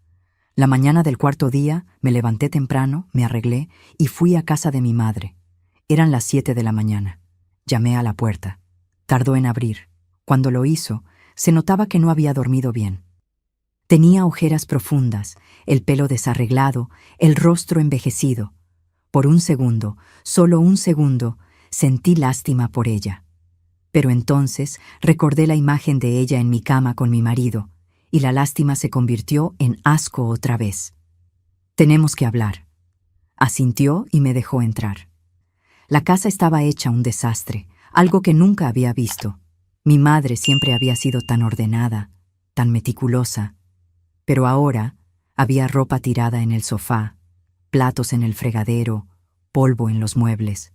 La mañana del 4.º día me levanté temprano, me arreglé y fui a casa de mi madre. Eran las 7 de la mañana. Llamé a la puerta. Tardó en abrir. Cuando lo hizo, se notaba que no había dormido bien. Tenía ojeras profundas, el pelo desarreglado, el rostro envejecido. Por un segundo, solo un segundo, sentí lástima por ella. Pero entonces recordé la imagen de ella en mi cama con mi marido, y la lástima se convirtió en asco otra vez. «Tenemos que hablar». Asintió y me dejó entrar. La casa estaba hecha un desastre, algo que nunca había visto. Mi madre siempre había sido tan ordenada, tan meticulosa. Pero ahora había ropa tirada en el sofá, platos en el fregadero, polvo en los muebles.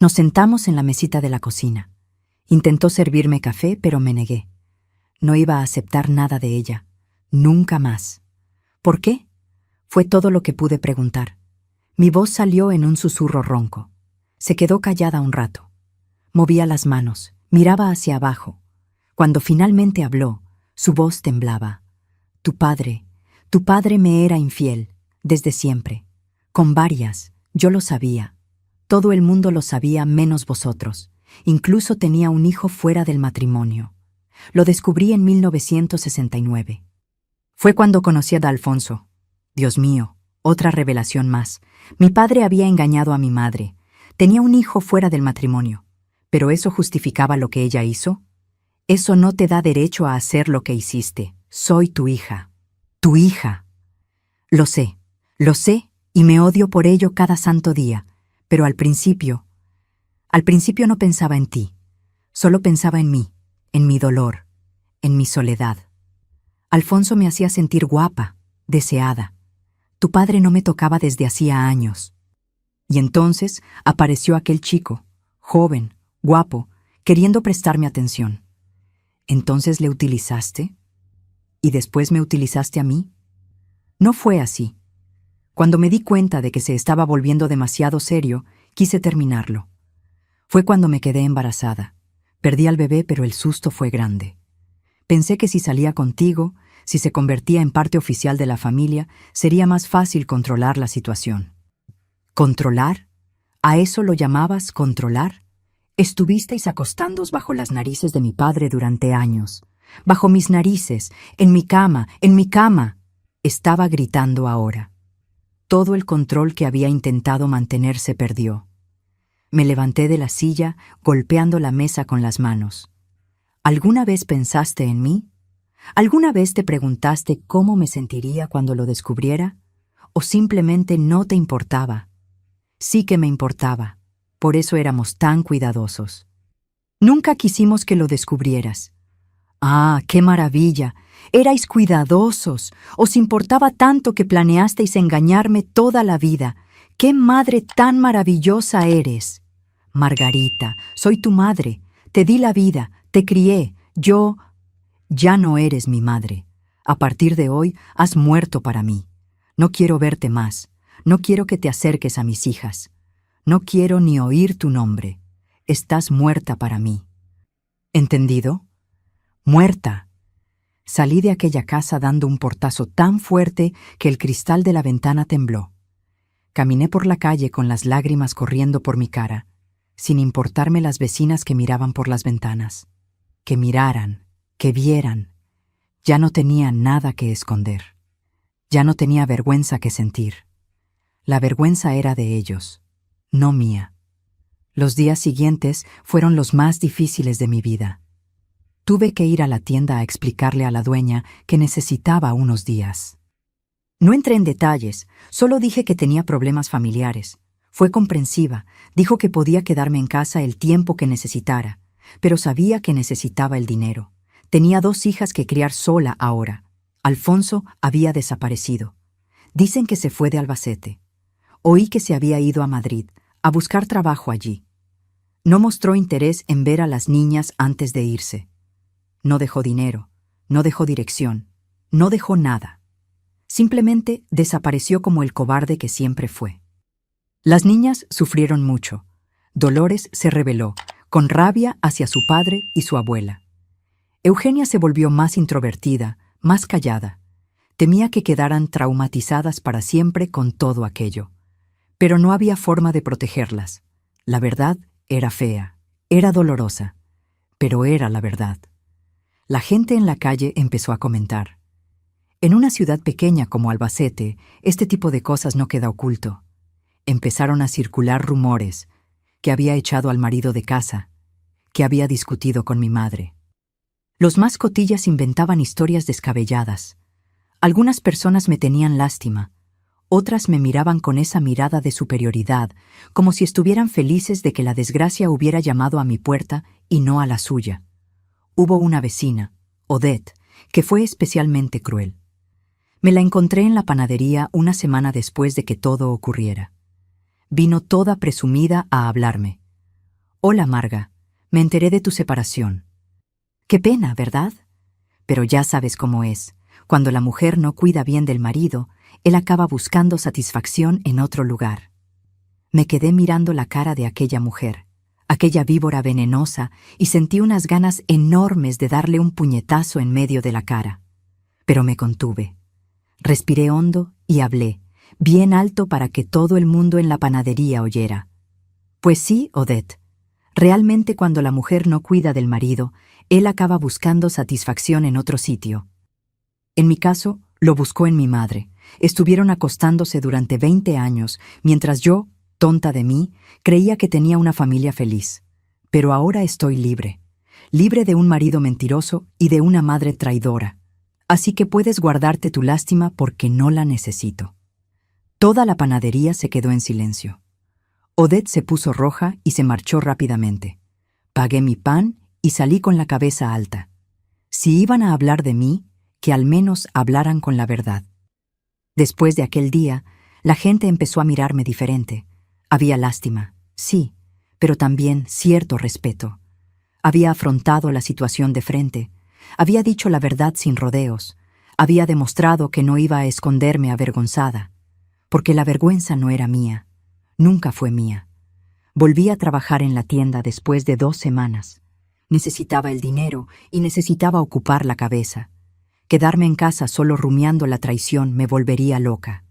Nos sentamos en la mesita de la cocina. Intentó servirme café, pero me negué. No iba a aceptar nada de ella. Nunca más. ¿Por qué? Fue todo lo que pude preguntar. Mi voz salió en un susurro ronco. Se quedó callada un rato. Movía las manos, miraba hacia abajo. Cuando finalmente habló, su voz temblaba. Tu padre me era infiel, desde siempre. Con varias, yo lo sabía. Todo el mundo lo sabía menos vosotros. Incluso tenía un hijo fuera del matrimonio. Lo descubrí en 1969. Fue cuando conocí a Alfonso. Dios mío, otra revelación más. Mi padre había engañado a mi madre. Tenía un hijo fuera del matrimonio. ¿Pero eso justificaba lo que ella hizo? Eso no te da derecho a hacer lo que hiciste. Soy tu hija. Tu hija. Lo sé y me odio por ello cada santo día, pero al principio no pensaba en ti, solo pensaba en mí, en mi dolor, en mi soledad. Alfonso me hacía sentir guapa, deseada. Tu padre no me tocaba desde hacía años. Y entonces apareció aquel chico, joven, guapo, queriendo prestarme atención. ¿Entonces le utilizaste? ¿Y después me utilizaste a mí? No fue así. Cuando me di cuenta de que se estaba volviendo demasiado serio, quise terminarlo. Fue cuando me quedé embarazada. Perdí al bebé, pero el susto fue grande. Pensé que si salía contigo, si se convertía en parte oficial de la familia, sería más fácil controlar la situación. ¿Controlar? ¿A eso lo llamabas controlar? Estuvisteis acostándoos bajo las narices de mi padre durante años. Bajo mis narices, en mi cama, estaba gritando ahora. Todo el control que había intentado mantener se perdió. Me levanté de la silla, golpeando la mesa con las manos. ¿Alguna vez pensaste en mí? ¿Alguna vez te preguntaste cómo me sentiría cuando lo descubriera? ¿O simplemente no te importaba? Sí que me importaba. Por eso éramos tan cuidadosos. Nunca quisimos que lo descubrieras. ¡Ah, qué maravilla! Erais cuidadosos. Os importaba tanto que planeasteis engañarme toda la vida. ¡Qué madre tan maravillosa eres! Margarita, soy tu madre. Te di la vida, te crié. Yo... Ya no eres mi madre. A partir de hoy has muerto para mí. No quiero verte más. No quiero que te acerques a mis hijas. No quiero ni oír tu nombre. Estás muerta para mí. ¿Entendido? Muerta. Salí de aquella casa dando un portazo tan fuerte que el cristal de la ventana tembló. Caminé por la calle con las lágrimas corriendo por mi cara, sin importarme las vecinas que miraban por las ventanas. Que miraran, que vieran. Ya no tenía nada que esconder. Ya no tenía vergüenza que sentir. La vergüenza era de ellos, no mía. Los días siguientes fueron los más difíciles de mi vida. Tuve que ir a la tienda a explicarle a la dueña que necesitaba unos días. No entré en detalles, solo dije que tenía problemas familiares. Fue comprensiva, dijo que podía quedarme en casa el tiempo que necesitara, pero sabía que necesitaba el dinero. Tenía 2 hijas que criar sola ahora. Alfonso había desaparecido. Dicen que se fue de Albacete. Oí que se había ido a Madrid, a buscar trabajo allí. No mostró interés en ver a las niñas antes de irse. No dejó dinero, no dejó dirección, no dejó nada. Simplemente desapareció como el cobarde que siempre fue. Las niñas sufrieron mucho. Dolores se rebeló, con rabia hacia su padre y su abuela. Eugenia se volvió más introvertida, más callada. Temía que quedaran traumatizadas para siempre con todo aquello. Pero no había forma de protegerlas. La verdad era fea, era dolorosa, pero era la verdad. La gente en la calle empezó a comentar. En una ciudad pequeña como Albacete, este tipo de cosas no queda oculto. Empezaron a circular rumores, que había echado al marido de casa, que había discutido con mi madre. Los más cotillas inventaban historias descabelladas. Algunas personas me tenían lástima, otras me miraban con esa mirada de superioridad, como si estuvieran felices de que la desgracia hubiera llamado a mi puerta y no a la suya. Hubo una vecina, Odette, que fue especialmente cruel. Me la encontré en la panadería una semana después de que todo ocurriera. Vino toda presumida a hablarme. «Hola, Marga, me enteré de tu separación». «Qué pena, ¿verdad? Pero ya sabes cómo es. Cuando la mujer no cuida bien del marido, él acaba buscando satisfacción en otro lugar». Me quedé mirando la cara de aquella mujer, aquella víbora venenosa, y sentí unas ganas enormes de darle un puñetazo en medio de la cara. Pero me contuve. Respiré hondo y hablé, bien alto para que todo el mundo en la panadería oyera. «Pues sí, Odette. Realmente cuando la mujer no cuida del marido, él acaba buscando satisfacción en otro sitio. En mi caso, lo buscó en mi madre. Estuvieron acostándose durante 20 años, mientras yo, tonta de mí, creía que tenía una familia feliz. Pero ahora estoy libre. Libre de un marido mentiroso y de una madre traidora. Así que puedes guardarte tu lástima porque no la necesito». Toda la panadería se quedó en silencio. Odette se puso roja y se marchó rápidamente. Pagué mi pan y salí con la cabeza alta. Si iban a hablar de mí, que al menos hablaran con la verdad. Después de aquel día, la gente empezó a mirarme diferente. Había lástima, sí, pero también cierto respeto. Había afrontado la situación de frente. Había dicho la verdad sin rodeos. Había demostrado que no iba a esconderme avergonzada. Porque la vergüenza no era mía. Nunca fue mía. Volví a trabajar en la tienda después de 2 semanas. Necesitaba el dinero y necesitaba ocupar la cabeza. Quedarme en casa solo rumiando la traición me volvería loca.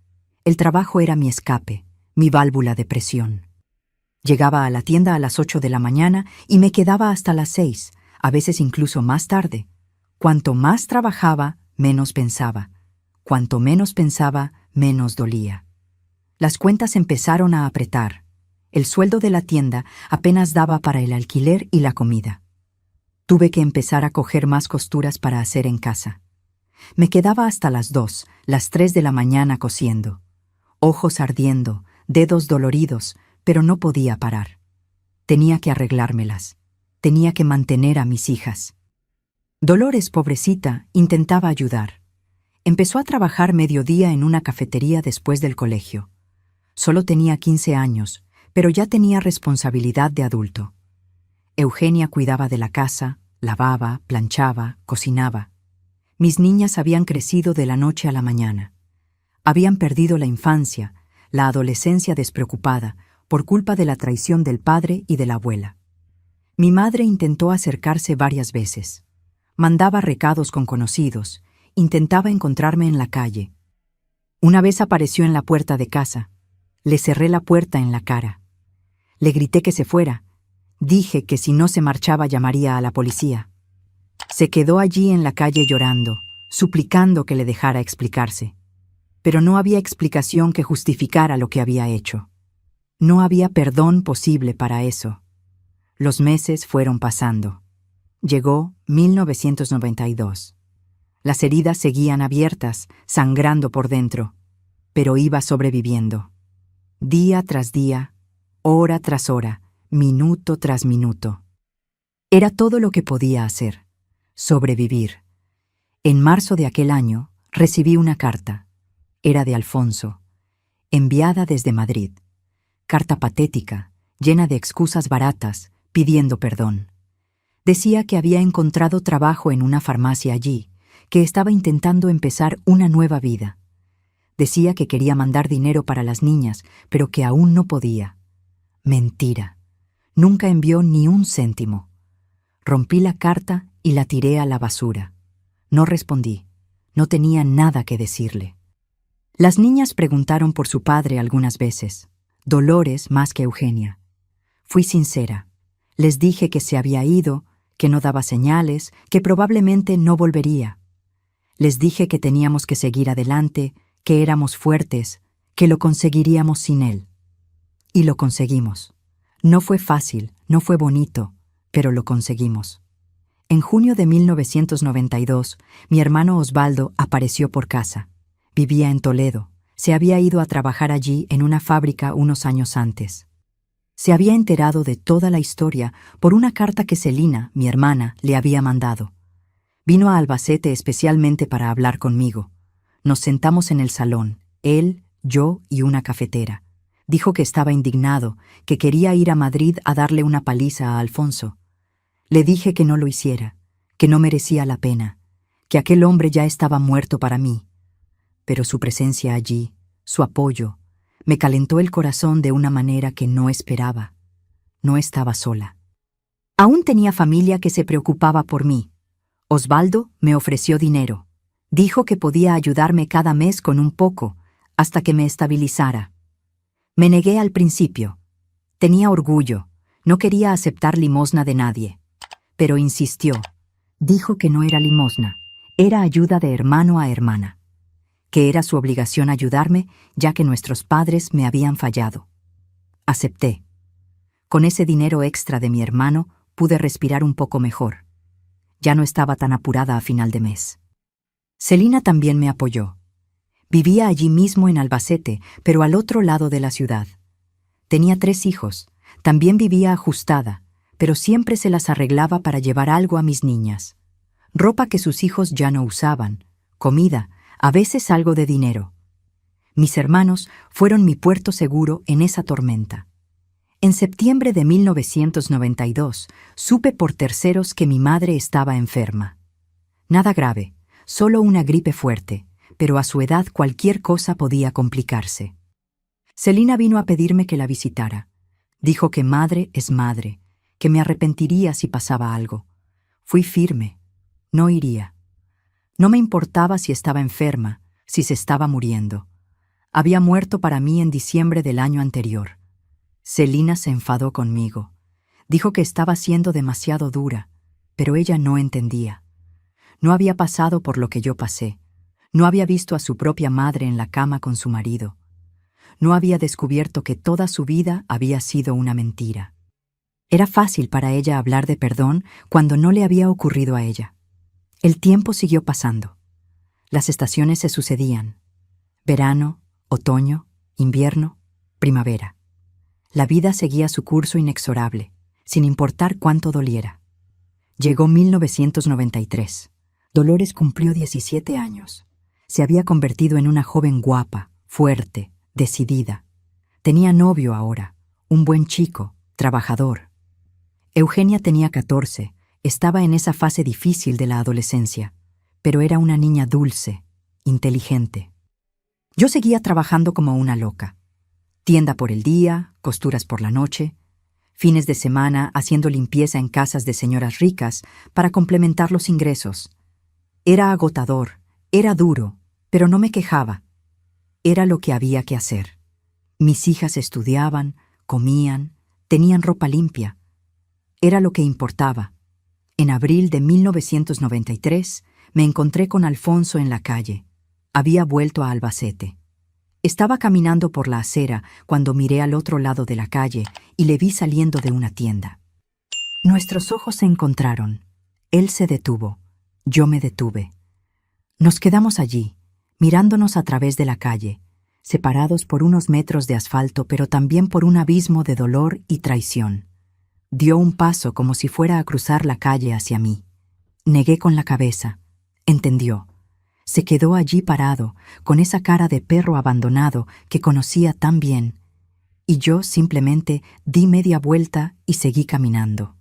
El trabajo era mi escape, mi válvula de presión. Llegaba a la tienda a las 8 de la mañana y me quedaba hasta las 6, a veces incluso más tarde. Cuanto más trabajaba, menos pensaba. Cuanto menos pensaba, menos dolía. Las cuentas empezaron a apretar. El sueldo de la tienda apenas daba para el alquiler y la comida. Tuve que empezar a coger más costuras para hacer en casa. Me quedaba hasta las 2, las 3 de la mañana cosiendo. Ojos ardiendo, dedos doloridos, pero no podía parar. Tenía que arreglármelas. Tenía que mantener a mis hijas. Dolores, pobrecita, intentaba ayudar. Empezó a trabajar mediodía en una cafetería después del colegio. Solo tenía 15 años, pero ya tenía responsabilidad de adulto. Eugenia cuidaba de la casa, lavaba, planchaba, cocinaba. Mis niñas habían crecido de la noche a la mañana. Habían perdido la infancia, la adolescencia despreocupada, por culpa de la traición del padre y de la abuela. Mi madre intentó acercarse varias veces. Mandaba recados con conocidos, intentaba encontrarme en la calle. Una vez apareció en la puerta de casa. Le cerré la puerta en la cara. Le grité que se fuera. Dije que si no se marchaba llamaría a la policía. Se quedó allí en la calle llorando, suplicando que le dejara explicarse. Pero no había explicación que justificara lo que había hecho. No había perdón posible para eso. Los meses fueron pasando. Llegó 1992. Las heridas seguían abiertas, sangrando por dentro, pero iba sobreviviendo. Día tras día, hora tras hora, minuto tras minuto. Era todo lo que podía hacer, sobrevivir. En marzo de aquel año recibí una carta. Era de Alfonso, enviada desde Madrid. Carta patética, llena de excusas baratas, pidiendo perdón. Decía que había encontrado trabajo en una farmacia allí, que estaba intentando empezar una nueva vida. Decía que quería mandar dinero para las niñas, pero que aún no podía. Mentira. Nunca envió ni un céntimo. Rompí la carta y la tiré a la basura. No respondí. No tenía nada que decirle. Las niñas preguntaron por su padre algunas veces. Dolores más que Eugenia. Fui sincera. Les dije que se había ido, que no daba señales, que probablemente no volvería. Les dije que teníamos que seguir adelante, que éramos fuertes, que lo conseguiríamos sin él. Y lo conseguimos. No fue fácil, no fue bonito, pero lo conseguimos. En junio de 1992, mi hermano Osvaldo apareció por casa. Vivía en Toledo. Se había ido a trabajar allí en una fábrica unos años antes. Se había enterado de toda la historia por una carta que Celina, mi hermana, le había mandado. Vino a Albacete especialmente para hablar conmigo. Nos sentamos en el salón, él, yo y una cafetera. Dijo que estaba indignado, que quería ir a Madrid a darle una paliza a Alfonso. Le dije que no lo hiciera, que no merecía la pena, que aquel hombre ya estaba muerto para mí. Pero su presencia allí, su apoyo, me calentó el corazón de una manera que no esperaba. No estaba sola. Aún tenía familia que se preocupaba por mí. Osvaldo me ofreció dinero. Dijo que podía ayudarme cada mes con un poco, hasta que me estabilizara. Me negué al principio. Tenía orgullo, no quería aceptar limosna de nadie. Pero insistió. Dijo que no era limosna, era ayuda de hermano a hermana. Que era su obligación ayudarme, ya que nuestros padres me habían fallado. Acepté. Con ese dinero extra de mi hermano, pude respirar un poco mejor. Ya no estaba tan apurada a final de mes. Celina también me apoyó. Vivía allí mismo en Albacete, pero al otro lado de la ciudad. Tenía 3 hijos. También vivía ajustada, pero siempre se las arreglaba para llevar algo a mis niñas. Ropa que sus hijos ya no usaban, comida, a veces algo de dinero. Mis hermanos fueron mi puerto seguro en esa tormenta. En septiembre de 1992, supe por terceros que mi madre estaba enferma. Nada grave, solo una gripe fuerte, pero a su edad cualquier cosa podía complicarse. Celina vino a pedirme que la visitara. Dijo que madre es madre, que me arrepentiría si pasaba algo. Fui firme. No iría. No me importaba si estaba enferma, si se estaba muriendo. Había muerto para mí en diciembre del año anterior. Celina se enfadó conmigo. Dijo que estaba siendo demasiado dura, pero ella no entendía. No había pasado por lo que yo pasé. No había visto a su propia madre en la cama con su marido. no había descubierto que toda su vida había sido una mentira. Era fácil para ella hablar de perdón cuando no le había ocurrido a ella. El tiempo siguió pasando. Las estaciones se sucedían. Verano, otoño, invierno, primavera. La vida seguía su curso inexorable, sin importar cuánto doliera. Llegó 1993. Dolores cumplió 17 años. Se había convertido en una joven guapa, fuerte, decidida. Tenía novio ahora, un buen chico, trabajador. Eugenia tenía 14, estaba en esa fase difícil de la adolescencia, pero era una niña dulce, inteligente. Yo seguía trabajando como una loca. Tienda por el día, costuras por la noche, fines de semana haciendo limpieza en casas de señoras ricas para complementar los ingresos. Era agotador, era duro, pero no me quejaba. Era lo que había que hacer. Mis hijas estudiaban, comían, tenían ropa limpia. Era lo que importaba. En abril de 1993 me encontré con Alfonso en la calle. Había vuelto a Albacete. Estaba caminando por la acera cuando miré al otro lado de la calle y le vi saliendo de una tienda. Nuestros ojos se encontraron. Él se detuvo. Yo me detuve. Nos quedamos allí, mirándonos a través de la calle, separados por unos metros de asfalto, pero también por un abismo de dolor y traición. Dio un paso como si fuera a cruzar la calle hacia mí. Negué con la cabeza. Entendió. Se quedó allí parado, con esa cara de perro abandonado que conocía tan bien, y yo simplemente di media vuelta y seguí caminando.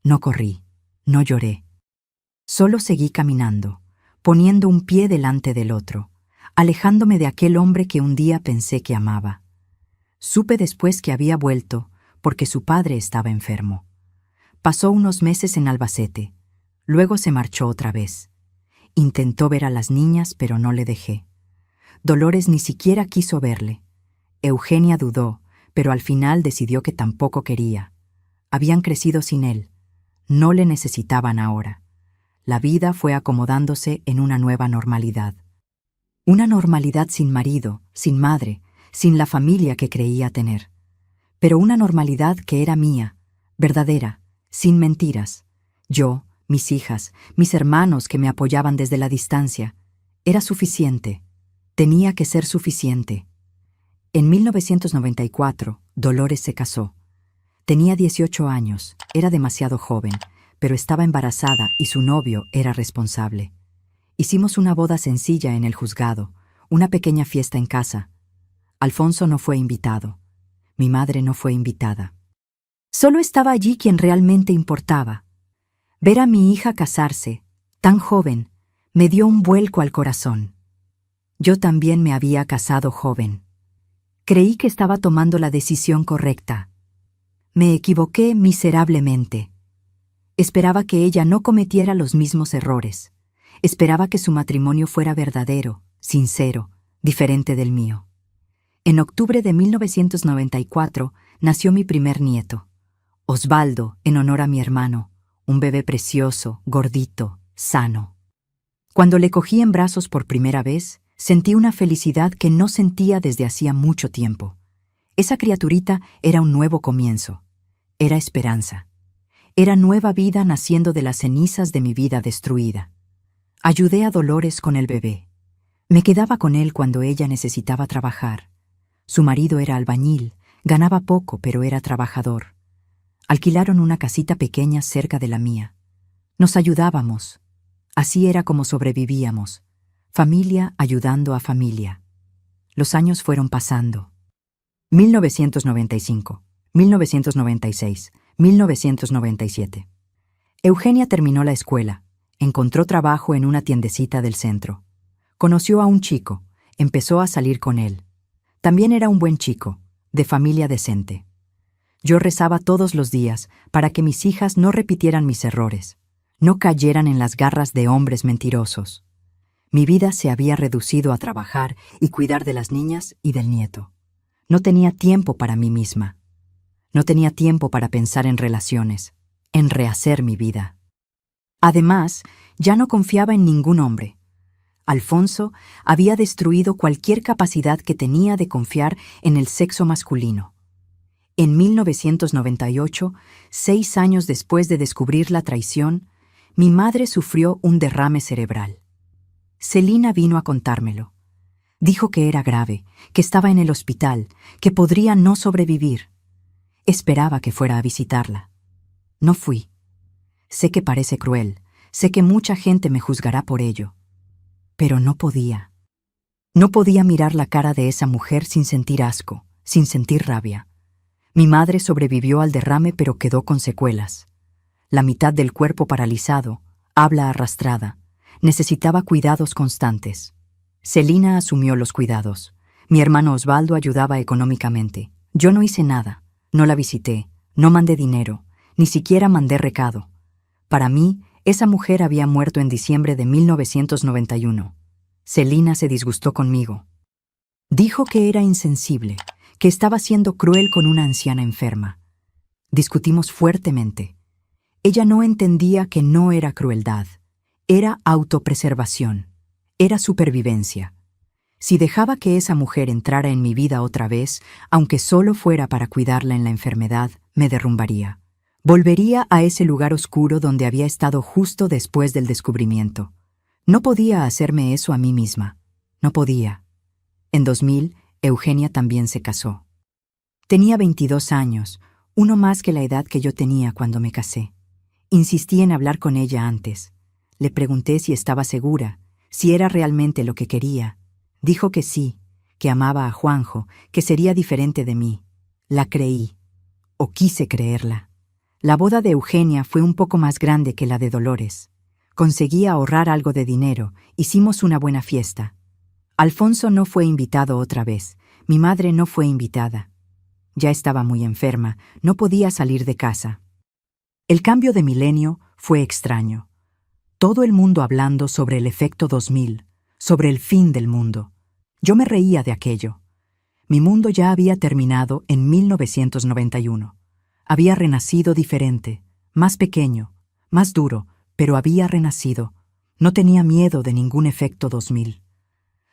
No corrí, no lloré. Solo seguí caminando, poniendo un pie delante del otro, alejándome de aquel hombre que un día pensé que amaba. Supe después que había vuelto porque su padre estaba enfermo. Pasó unos meses en Albacete, luego se marchó otra vez. Intentó ver a las niñas, pero no le dejé. Dolores ni siquiera quiso verle. Eugenia dudó, pero al final decidió que tampoco quería. Habían crecido sin él. No le necesitaban ahora. La vida fue acomodándose en una nueva normalidad. Una normalidad sin marido, sin madre, sin la familia que creía tener. Pero una normalidad que era mía, verdadera, sin mentiras. Yo, mis hijas, mis hermanos que me apoyaban desde la distancia. Era suficiente. Tenía que ser suficiente. En 1994, Dolores se casó. Tenía 18 años, era demasiado joven, pero estaba embarazada y su novio era responsable. Hicimos una boda sencilla en el juzgado, una pequeña fiesta en casa. Alfonso no fue invitado. Mi madre no fue invitada. Solo estaba allí quien realmente importaba. Ver a mi hija casarse, tan joven, me dio un vuelco al corazón. Yo también me había casado joven. Creí que estaba tomando la decisión correcta. Me equivoqué miserablemente. Esperaba que ella no cometiera los mismos errores. Esperaba que su matrimonio fuera verdadero, sincero, diferente del mío. En octubre de 1994 nació mi primer nieto, Osvaldo, en honor a mi hermano, un bebé precioso, gordito, sano. Cuando le cogí en brazos por primera vez, sentí una felicidad que no sentía desde hacía mucho tiempo. Esa criaturita era un nuevo comienzo. Era esperanza. Era nueva vida naciendo de las cenizas de mi vida destruida. Ayudé a Dolores con el bebé. Me quedaba con él cuando ella necesitaba trabajar. Su marido era albañil, ganaba poco, pero era trabajador. Alquilaron una casita pequeña cerca de la mía. Nos ayudábamos. Así era como sobrevivíamos. Familia ayudando a familia. Los años fueron pasando. 1995, 1996, 1997. Eugenia terminó la escuela. Encontró trabajo en una tiendecita del centro. Conoció a un chico. Empezó a salir con él. También era un buen chico, de familia decente. Yo rezaba todos los días para que mis hijas no repitieran mis errores, no cayeran en las garras de hombres mentirosos. Mi vida se había reducido a trabajar y cuidar de las niñas y del nieto. No tenía tiempo para mí misma. No tenía tiempo para pensar en relaciones, en rehacer mi vida. Además, ya no confiaba en ningún hombre. Alfonso había destruido cualquier capacidad que tenía de confiar en el sexo masculino. En 1998, 6 años después de descubrir la traición, mi madre sufrió un derrame cerebral. Celina vino a contármelo. Dijo que era grave, que estaba en el hospital, que podría no sobrevivir. Esperaba que fuera a visitarla. No fui. Sé que parece cruel, sé que mucha gente me juzgará por ello. Pero no podía. No podía mirar la cara de esa mujer sin sentir asco, sin sentir rabia. Mi madre sobrevivió al derrame pero quedó con secuelas. La mitad del cuerpo paralizado, habla arrastrada. Necesitaba cuidados constantes. Celina asumió los cuidados. Mi hermano Osvaldo ayudaba económicamente. Yo no hice nada. No la visité, no mandé dinero, ni siquiera mandé recado. Para mí, esa mujer había muerto en diciembre de 1991. Celina se disgustó conmigo. Dijo que era insensible, que estaba siendo cruel con una anciana enferma. Discutimos fuertemente. Ella no entendía que no era crueldad, era autopreservación, era supervivencia. Si dejaba que esa mujer entrara en mi vida otra vez, aunque solo fuera para cuidarla en la enfermedad, me derrumbaría. Volvería a ese lugar oscuro donde había estado justo después del descubrimiento. No podía hacerme eso a mí misma. No podía. En 2000, Eugenia también se casó. Tenía 22 años, uno más que la edad que yo tenía cuando me casé. Insistí en hablar con ella antes. Le pregunté si estaba segura, si era realmente lo que quería. Dijo que sí, que amaba a Juanjo, que sería diferente de mí. La creí, o quise creerla. La boda de Eugenia fue un poco más grande que la de Dolores. Conseguí ahorrar algo de dinero, hicimos una buena fiesta. Alfonso no fue invitado otra vez, mi madre no fue invitada. Ya estaba muy enferma, no podía salir de casa. El cambio de milenio fue extraño. Todo el mundo hablando sobre el efecto 2000, sobre el fin del mundo. Yo me reía de aquello. Mi mundo ya había terminado en 1991. Había renacido diferente, más pequeño, más duro, pero había renacido. No tenía miedo de ningún efecto 2000.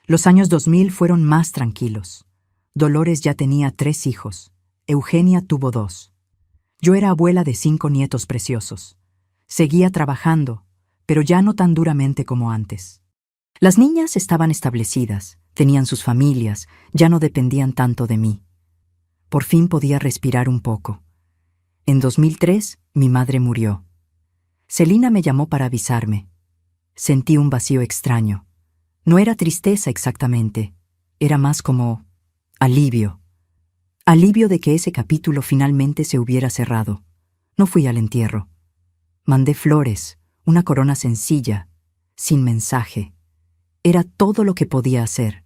Los años 2000 fueron más tranquilos. Dolores ya tenía 3 hijos. Eugenia tuvo 2. Yo era abuela de 5 nietos preciosos. Seguía trabajando, pero ya no tan duramente como antes. Las niñas estaban establecidas, tenían sus familias, ya no dependían tanto de mí. Por fin podía respirar un poco. En 2003, mi madre murió. Celina me llamó para avisarme. Sentí un vacío extraño. No era tristeza exactamente, era más como alivio. Alivio de que ese capítulo finalmente se hubiera cerrado. No fui al entierro. Mandé flores, una corona sencilla, sin mensaje. Era todo lo que podía hacer.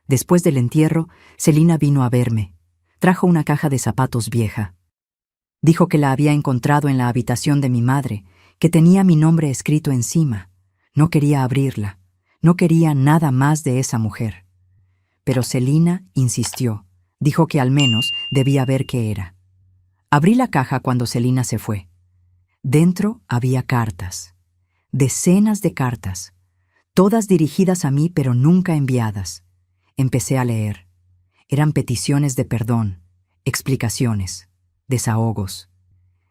Después del entierro, Celina vino a verme. Trajo una caja de zapatos vieja. Dijo que la había encontrado en la habitación de mi madre, que tenía mi nombre escrito encima. No quería abrirla. No quería nada más de esa mujer. Pero Celina insistió. Dijo que al menos debía ver qué era. Abrí la caja cuando Celina se fue. Dentro había cartas. Decenas de cartas. Todas dirigidas a mí pero nunca enviadas. Empecé a leer. Eran peticiones de perdón, explicaciones, desahogos.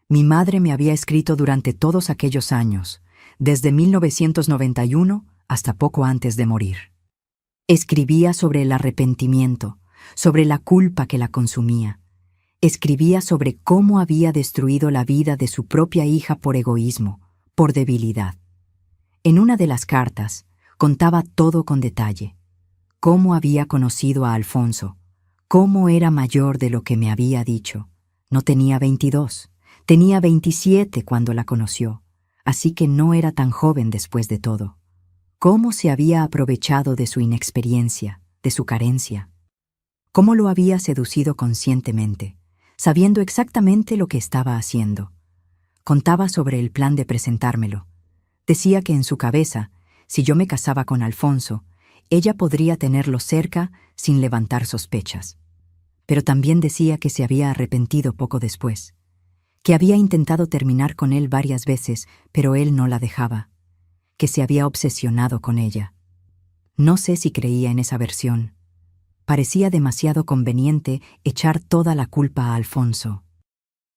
Mi madre me había escrito durante todos aquellos años, desde 1991 hasta poco antes de morir. Escribía sobre el arrepentimiento, sobre la culpa que la consumía. Escribía sobre cómo había destruido la vida de su propia hija por egoísmo, por debilidad. En una de las cartas, contaba todo con detalle. Cómo había conocido a Alfonso, cómo era mayor de lo que me había dicho. No tenía 22, tenía 27 cuando la conoció, así que no era tan joven después de todo. Cómo se había aprovechado de su inexperiencia, de su carencia. Cómo lo había seducido conscientemente, sabiendo exactamente lo que estaba haciendo. Contaba sobre el plan de presentármelo. Decía que en su cabeza, si yo me casaba con Alfonso, ella podría tenerlo cerca sin levantar sospechas. Pero también decía que se había arrepentido poco después, que había intentado terminar con él varias veces, pero él no la dejaba, que se había obsesionado con ella. No sé si creía en esa versión. Parecía demasiado conveniente echar toda la culpa a Alfonso.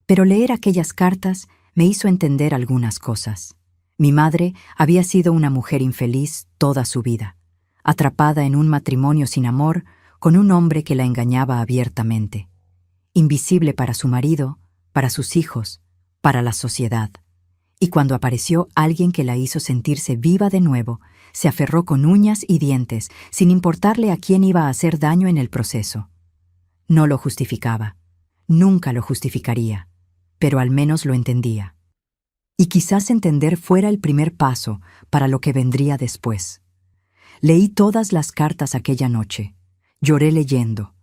Pero leer aquellas cartas me hizo entender algunas cosas. Mi madre había sido una mujer infeliz toda su vida, atrapada en un matrimonio sin amor con un hombre que la engañaba abiertamente, invisible para su marido, para sus hijos, para la sociedad. Y cuando apareció alguien que la hizo sentirse viva de nuevo, se aferró con uñas y dientes, sin importarle a quién iba a hacer daño en el proceso. No lo justificaba, nunca lo justificaría, pero al menos lo entendía. Y quizás entender fuera el primer paso para lo que vendría después. Leí todas las cartas aquella noche. Lloré leyendo.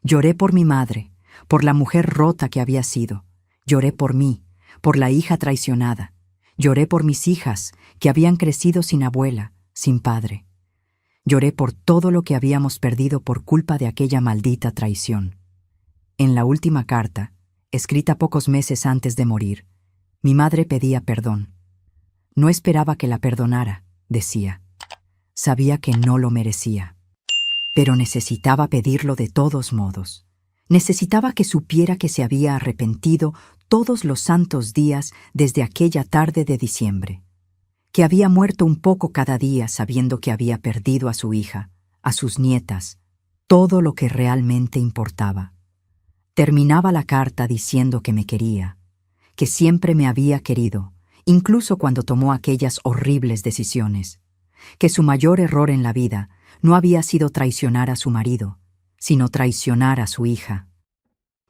Lloré por mi madre, por la mujer rota que había sido. Lloré por mí, por la hija traicionada. Lloré por mis hijas, que habían crecido sin abuela, sin padre. Lloré por todo lo que habíamos perdido por culpa de aquella maldita traición. En la última carta, escrita pocos meses antes de morir, mi madre pedía perdón. No esperaba que la perdonara, decía. Sabía que no lo merecía. Pero necesitaba pedirlo de todos modos. Necesitaba que supiera que se había arrepentido todos los santos días desde aquella tarde de diciembre. Que había muerto un poco cada día sabiendo que había perdido a su hija, a sus nietas, todo lo que realmente importaba. Terminaba la carta diciendo que me quería, que siempre me había querido, incluso cuando tomó aquellas horribles decisiones, que su mayor error en la vida no había sido traicionar a su marido, sino traicionar a su hija.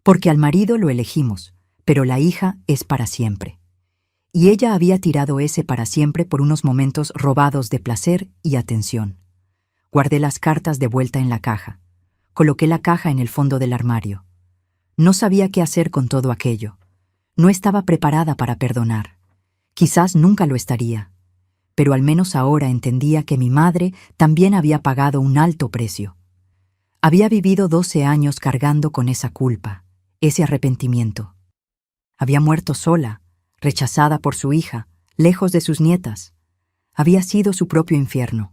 Porque al marido lo elegimos, pero la hija es para siempre. Y ella había tirado ese para siempre por unos momentos robados de placer y atención. Guardé las cartas de vuelta en la caja. Coloqué la caja en el fondo del armario. No sabía qué hacer con todo aquello. No estaba preparada para perdonar. Quizás nunca lo estaría. Pero al menos ahora entendía que mi madre también había pagado un alto precio. Había vivido 12 años cargando con esa culpa, ese arrepentimiento. Había muerto sola, rechazada por su hija, lejos de sus nietas. Había sido su propio infierno.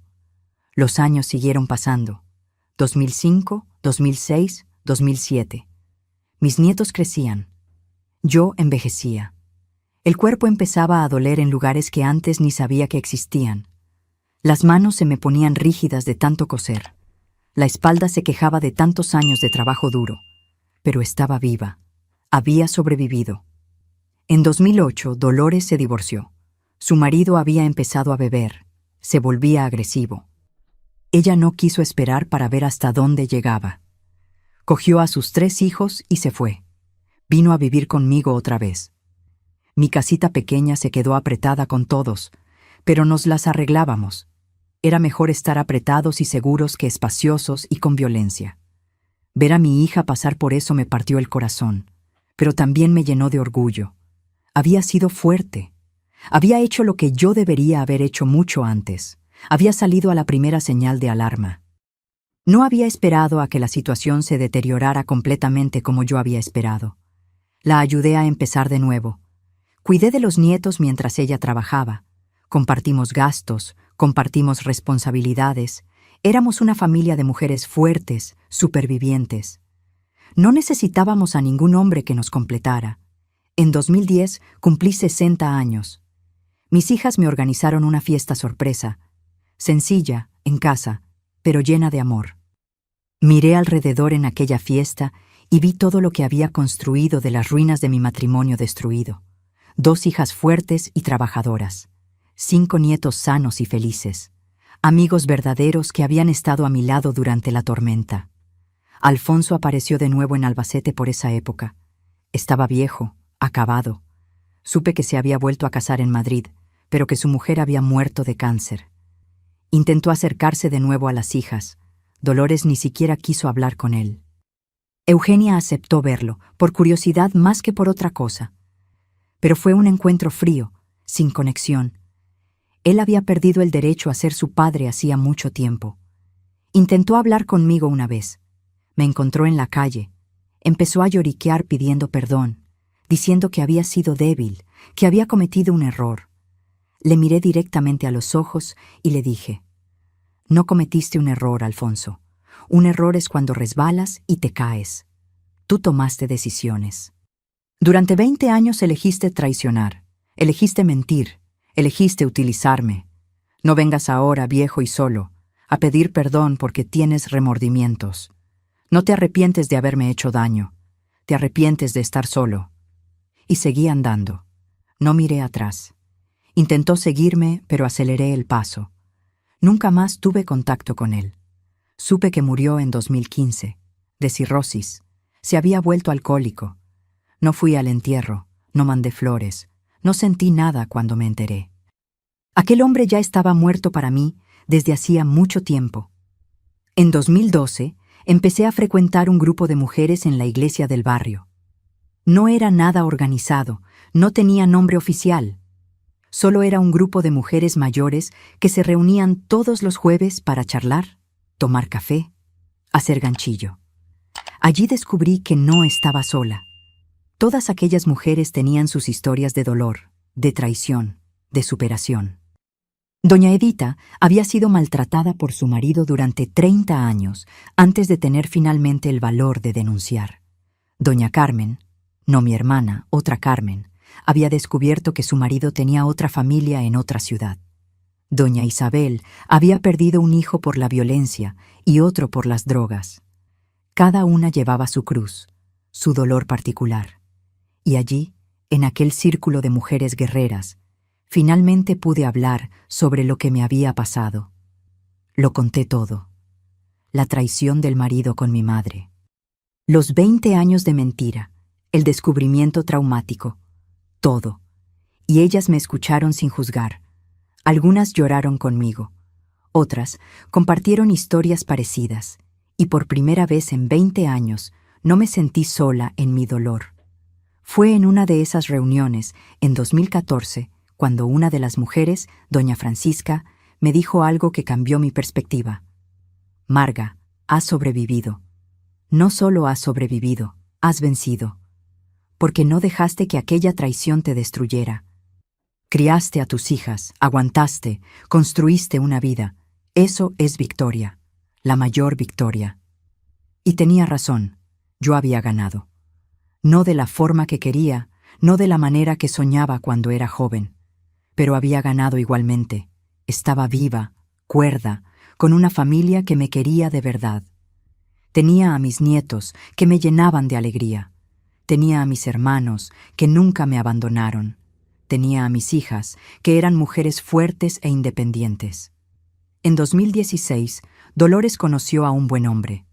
Los años siguieron pasando. 2005, 2006, 2007. Mis nietos crecían. Yo envejecía. El cuerpo empezaba a doler en lugares que antes ni sabía que existían. Las manos se me ponían rígidas de tanto coser. La espalda se quejaba de tantos años de trabajo duro. Pero estaba viva. Había sobrevivido. En 2008, Dolores se divorció. Su marido había empezado a beber. Se volvía agresivo. Ella no quiso esperar para ver hasta dónde llegaba. Cogió a sus 3 hijos y se fue. Vino a vivir conmigo otra vez. Mi casita pequeña se quedó apretada con todos, pero nos las arreglábamos. Era mejor estar apretados y seguros que espaciosos y con violencia. Ver a mi hija pasar por eso me partió el corazón, pero también me llenó de orgullo. Había sido fuerte. Había hecho lo que yo debería haber hecho mucho antes. Había salido a la primera señal de alarma. No había esperado a que la situación se deteriorara completamente como yo había esperado. La ayudé a empezar de nuevo. Cuidé de los nietos mientras ella trabajaba. Compartimos gastos, compartimos responsabilidades. Éramos una familia de mujeres fuertes, supervivientes. No necesitábamos a ningún hombre que nos completara. En 2010 cumplí 60 años. Mis hijas me organizaron una fiesta sorpresa, sencilla, en casa, pero llena de amor. Miré alrededor en aquella fiesta y vi todo lo que había construido de las ruinas de mi matrimonio destruido. 2 hijas fuertes y trabajadoras, 5 nietos sanos y felices, amigos verdaderos que habían estado a mi lado durante la tormenta. Alfonso apareció de nuevo en Albacete por esa época. Estaba viejo, acabado. Supe que se había vuelto a casar en Madrid, pero que su mujer había muerto de cáncer. Intentó acercarse de nuevo a las hijas. Dolores ni siquiera quiso hablar con él. Eugenia aceptó verlo, por curiosidad más que por otra cosa. Pero fue un encuentro frío, sin conexión. Él había perdido el derecho a ser su padre hacía mucho tiempo. Intentó hablar conmigo una vez. Me encontró en la calle. Empezó a lloriquear pidiendo perdón, diciendo que había sido débil, que había cometido un error. Le miré directamente a los ojos y le dije: No cometiste un error, Alfonso. Un error es cuando resbalas y te caes. Tú tomaste decisiones. Durante 20 años elegiste traicionar, elegiste mentir, elegiste utilizarme. No vengas ahora, viejo y solo, a pedir perdón porque tienes remordimientos. No te arrepientes de haberme hecho daño, te arrepientes de estar solo. Y seguí andando. No miré atrás. Intentó seguirme, pero aceleré el paso. Nunca más tuve contacto con él. Supe que murió en 2015, de cirrosis. Se había vuelto alcohólico. No fui al entierro, no mandé flores, no sentí nada cuando me enteré. Aquel hombre ya estaba muerto para mí desde hacía mucho tiempo. En 2012, empecé a frecuentar un grupo de mujeres en la iglesia del barrio. No era nada organizado, no tenía nombre oficial. Solo era un grupo de mujeres mayores que se reunían todos los jueves para charlar, tomar café, hacer ganchillo. Allí descubrí que no estaba sola. Todas aquellas mujeres tenían sus historias de dolor, de traición, de superación. Doña Edita había sido maltratada por su marido durante 30 años antes de tener finalmente el valor de denunciar. Doña Carmen, no mi hermana, otra Carmen, había descubierto que su marido tenía otra familia en otra ciudad. Doña Isabel había perdido un hijo por la violencia y otro por las drogas. Cada una llevaba su cruz, su dolor particular. Y allí, en aquel círculo de mujeres guerreras, finalmente pude hablar sobre lo que me había pasado. Lo conté todo. La traición del marido con mi madre. Los 20 años de mentira, el descubrimiento traumático, todo. Y ellas me escucharon sin juzgar. Algunas lloraron conmigo. Otras compartieron historias parecidas. Y por primera vez en 20 años no me sentí sola en mi dolor. Fue en una de esas reuniones, en 2014, cuando una de las mujeres, doña Francisca, me dijo algo que cambió mi perspectiva. Marga, has sobrevivido. No solo has sobrevivido, has vencido. Porque no dejaste que aquella traición te destruyera. Criaste a tus hijas, aguantaste, construiste una vida. Eso es victoria, la mayor victoria. Y tenía razón, yo había ganado. No de la forma que quería, no de la manera que soñaba cuando era joven. Pero había ganado igualmente. Estaba viva, cuerda, con una familia que me quería de verdad. Tenía a mis nietos, que me llenaban de alegría. Tenía a mis hermanos, que nunca me abandonaron. Tenía a mis hijas, que eran mujeres fuertes e independientes. En 2016, Dolores conoció a un buen hombre.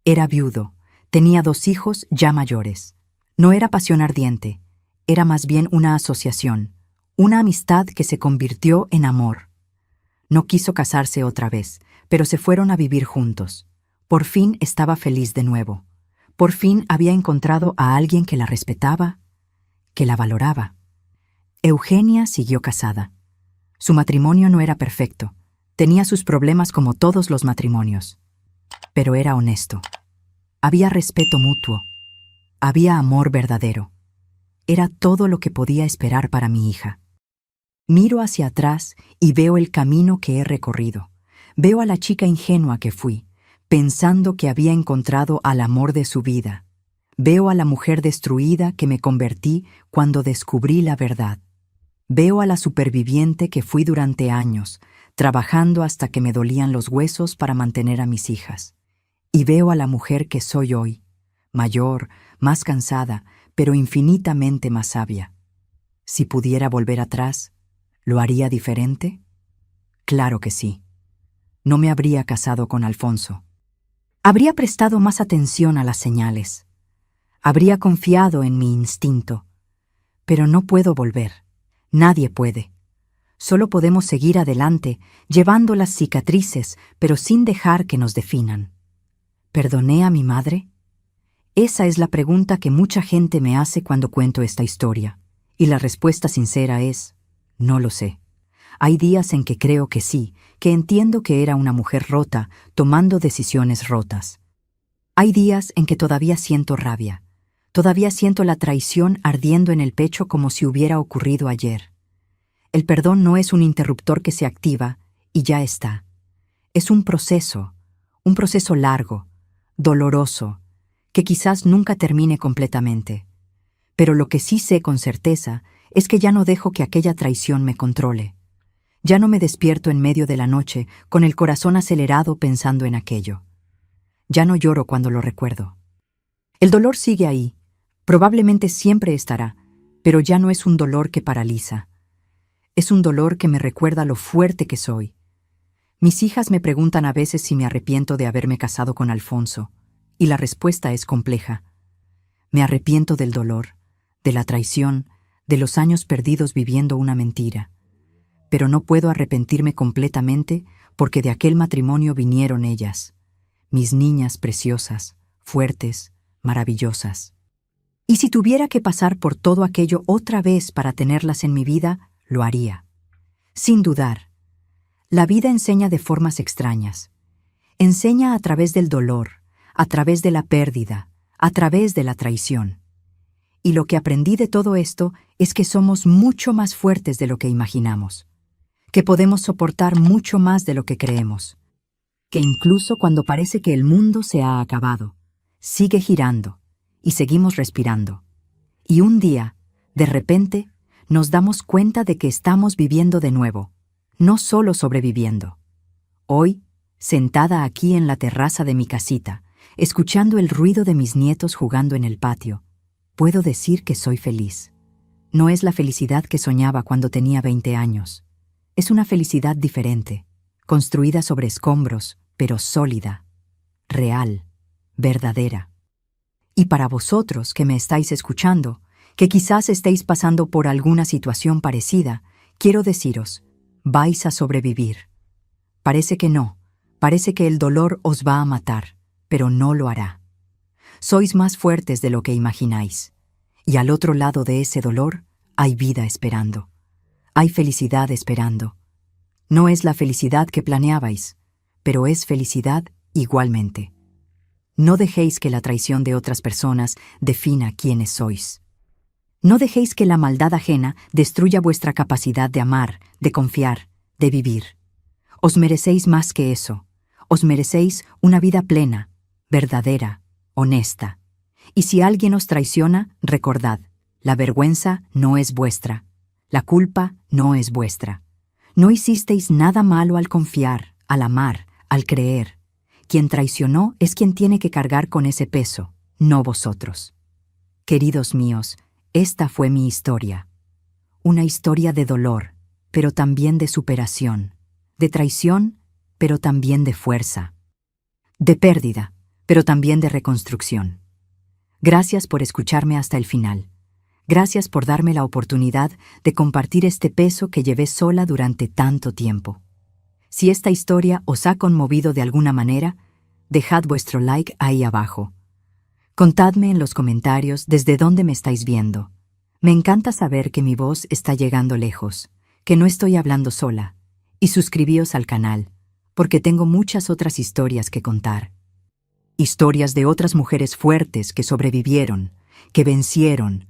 Era viudo, tenía 2 hijos ya mayores. No era pasión ardiente, era más bien una asociación, una amistad que se convirtió en amor. No quiso casarse otra vez, pero se fueron a vivir juntos. Por fin estaba feliz de nuevo. Por fin había encontrado a alguien que la respetaba, que la valoraba. Eugenia siguió casada. Su matrimonio no era perfecto. Tenía sus problemas como todos los matrimonios. Pero era honesto. Había respeto mutuo. Había amor verdadero. Era todo lo que podía esperar para mi hija. Miro hacia atrás y veo el camino que he recorrido. Veo a la chica ingenua que fui, pensando que había encontrado al amor de su vida. Veo a la mujer destruida que me convertí cuando descubrí la verdad. Veo a la superviviente que fui durante años, trabajando hasta que me dolían los huesos para mantener a mis hijas. Y veo a la mujer que soy hoy, mayor, más cansada, pero infinitamente más sabia. Si pudiera volver atrás, ¿lo haría diferente? Claro que sí. No me habría casado con Alfonso. Habría prestado más atención a las señales. Habría confiado en mi instinto. Pero no puedo volver. Nadie puede. Solo podemos seguir adelante, llevando las cicatrices, pero sin dejar que nos definan. ¿Perdoné a mi madre? Esa es la pregunta que mucha gente me hace cuando cuento esta historia. Y la respuesta sincera es, no lo sé. Hay días en que creo que sí, que entiendo que era una mujer rota, tomando decisiones rotas. Hay días en que todavía siento rabia. Todavía siento la traición ardiendo en el pecho como si hubiera ocurrido ayer. El perdón no es un interruptor que se activa y ya está. Es un proceso largo, doloroso, que quizás nunca termine completamente. Pero lo que sí sé con certeza es que ya no dejo que aquella traición me controle. Ya no me despierto en medio de la noche con el corazón acelerado pensando en aquello. Ya no lloro cuando lo recuerdo. El dolor sigue ahí, probablemente siempre estará, pero ya no es un dolor que paraliza. Es un dolor que me recuerda lo fuerte que soy. Mis hijas me preguntan a veces si me arrepiento de haberme casado con Alfonso, y la respuesta es compleja. Me arrepiento del dolor, de la traición, de los años perdidos viviendo una mentira. Pero no puedo arrepentirme completamente porque de aquel matrimonio vinieron ellas, mis niñas preciosas, fuertes, maravillosas. Y si tuviera que pasar por todo aquello otra vez para tenerlas en mi vida, lo haría. Sin dudar. La vida enseña de formas extrañas. Enseña a través del dolor, a través de la pérdida, a través de la traición. Y lo que aprendí de todo esto es que somos mucho más fuertes de lo que imaginamos, que podemos soportar mucho más de lo que creemos, que incluso cuando parece que el mundo se ha acabado, sigue girando y seguimos respirando. Y un día, de repente, nos damos cuenta de que estamos viviendo de nuevo, no solo sobreviviendo. Hoy, sentada aquí en la terraza de mi casita, escuchando el ruido de mis nietos jugando en el patio, puedo decir que soy feliz. No es la felicidad que soñaba cuando tenía 20 años. Es una felicidad diferente, construida sobre escombros, pero sólida, real, verdadera. Y para vosotros que me estáis escuchando, que quizás estéis pasando por alguna situación parecida, quiero deciros, vais a sobrevivir. Parece que no, parece que el dolor os va a matar, pero no lo hará. Sois más fuertes de lo que imagináis, y al otro lado de ese dolor hay vida esperando. Hay felicidad esperando. No es la felicidad que planeabais, pero es felicidad igualmente. No dejéis que la traición de otras personas defina quiénes sois. No dejéis que la maldad ajena destruya vuestra capacidad de amar, de confiar, de vivir. Os merecéis más que eso. Os merecéis una vida plena, verdadera, honesta. Y si alguien os traiciona, recordad, la vergüenza no es vuestra. La culpa no es vuestra. No hicisteis nada malo al confiar, al amar, al creer. Quien traicionó es quien tiene que cargar con ese peso, no vosotros. Queridos míos, esta fue mi historia. Una historia de dolor, pero también de superación. De traición, pero también de fuerza. De pérdida, pero también de reconstrucción. Gracias por escucharme hasta el final. Gracias por darme la oportunidad de compartir este peso que llevé sola durante tanto tiempo. Si esta historia os ha conmovido de alguna manera, dejad vuestro like ahí abajo. Contadme en los comentarios desde dónde me estáis viendo. Me encanta saber que mi voz está llegando lejos, que no estoy hablando sola. Y suscribíos al canal, porque tengo muchas otras historias que contar. Historias de otras mujeres fuertes que sobrevivieron, que vencieron,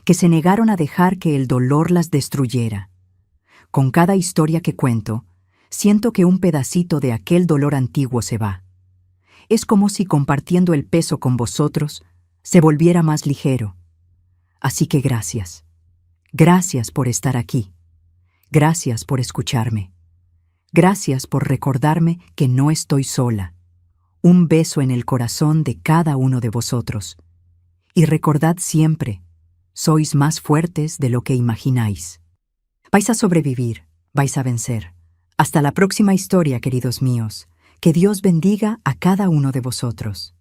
que se negaron a dejar que el dolor las destruyera. Con cada historia que cuento, siento que un pedacito de aquel dolor antiguo se va. Es como si compartiendo el peso con vosotros se volviera más ligero. Así que gracias. Gracias por estar aquí. Gracias por escucharme. Gracias por recordarme que no estoy sola. Un beso en el corazón de cada uno de vosotros. Y recordad siempre, sois más fuertes de lo que imagináis. Vais a sobrevivir, vais a vencer. Hasta la próxima historia, queridos míos. Que Dios bendiga a cada uno de vosotros.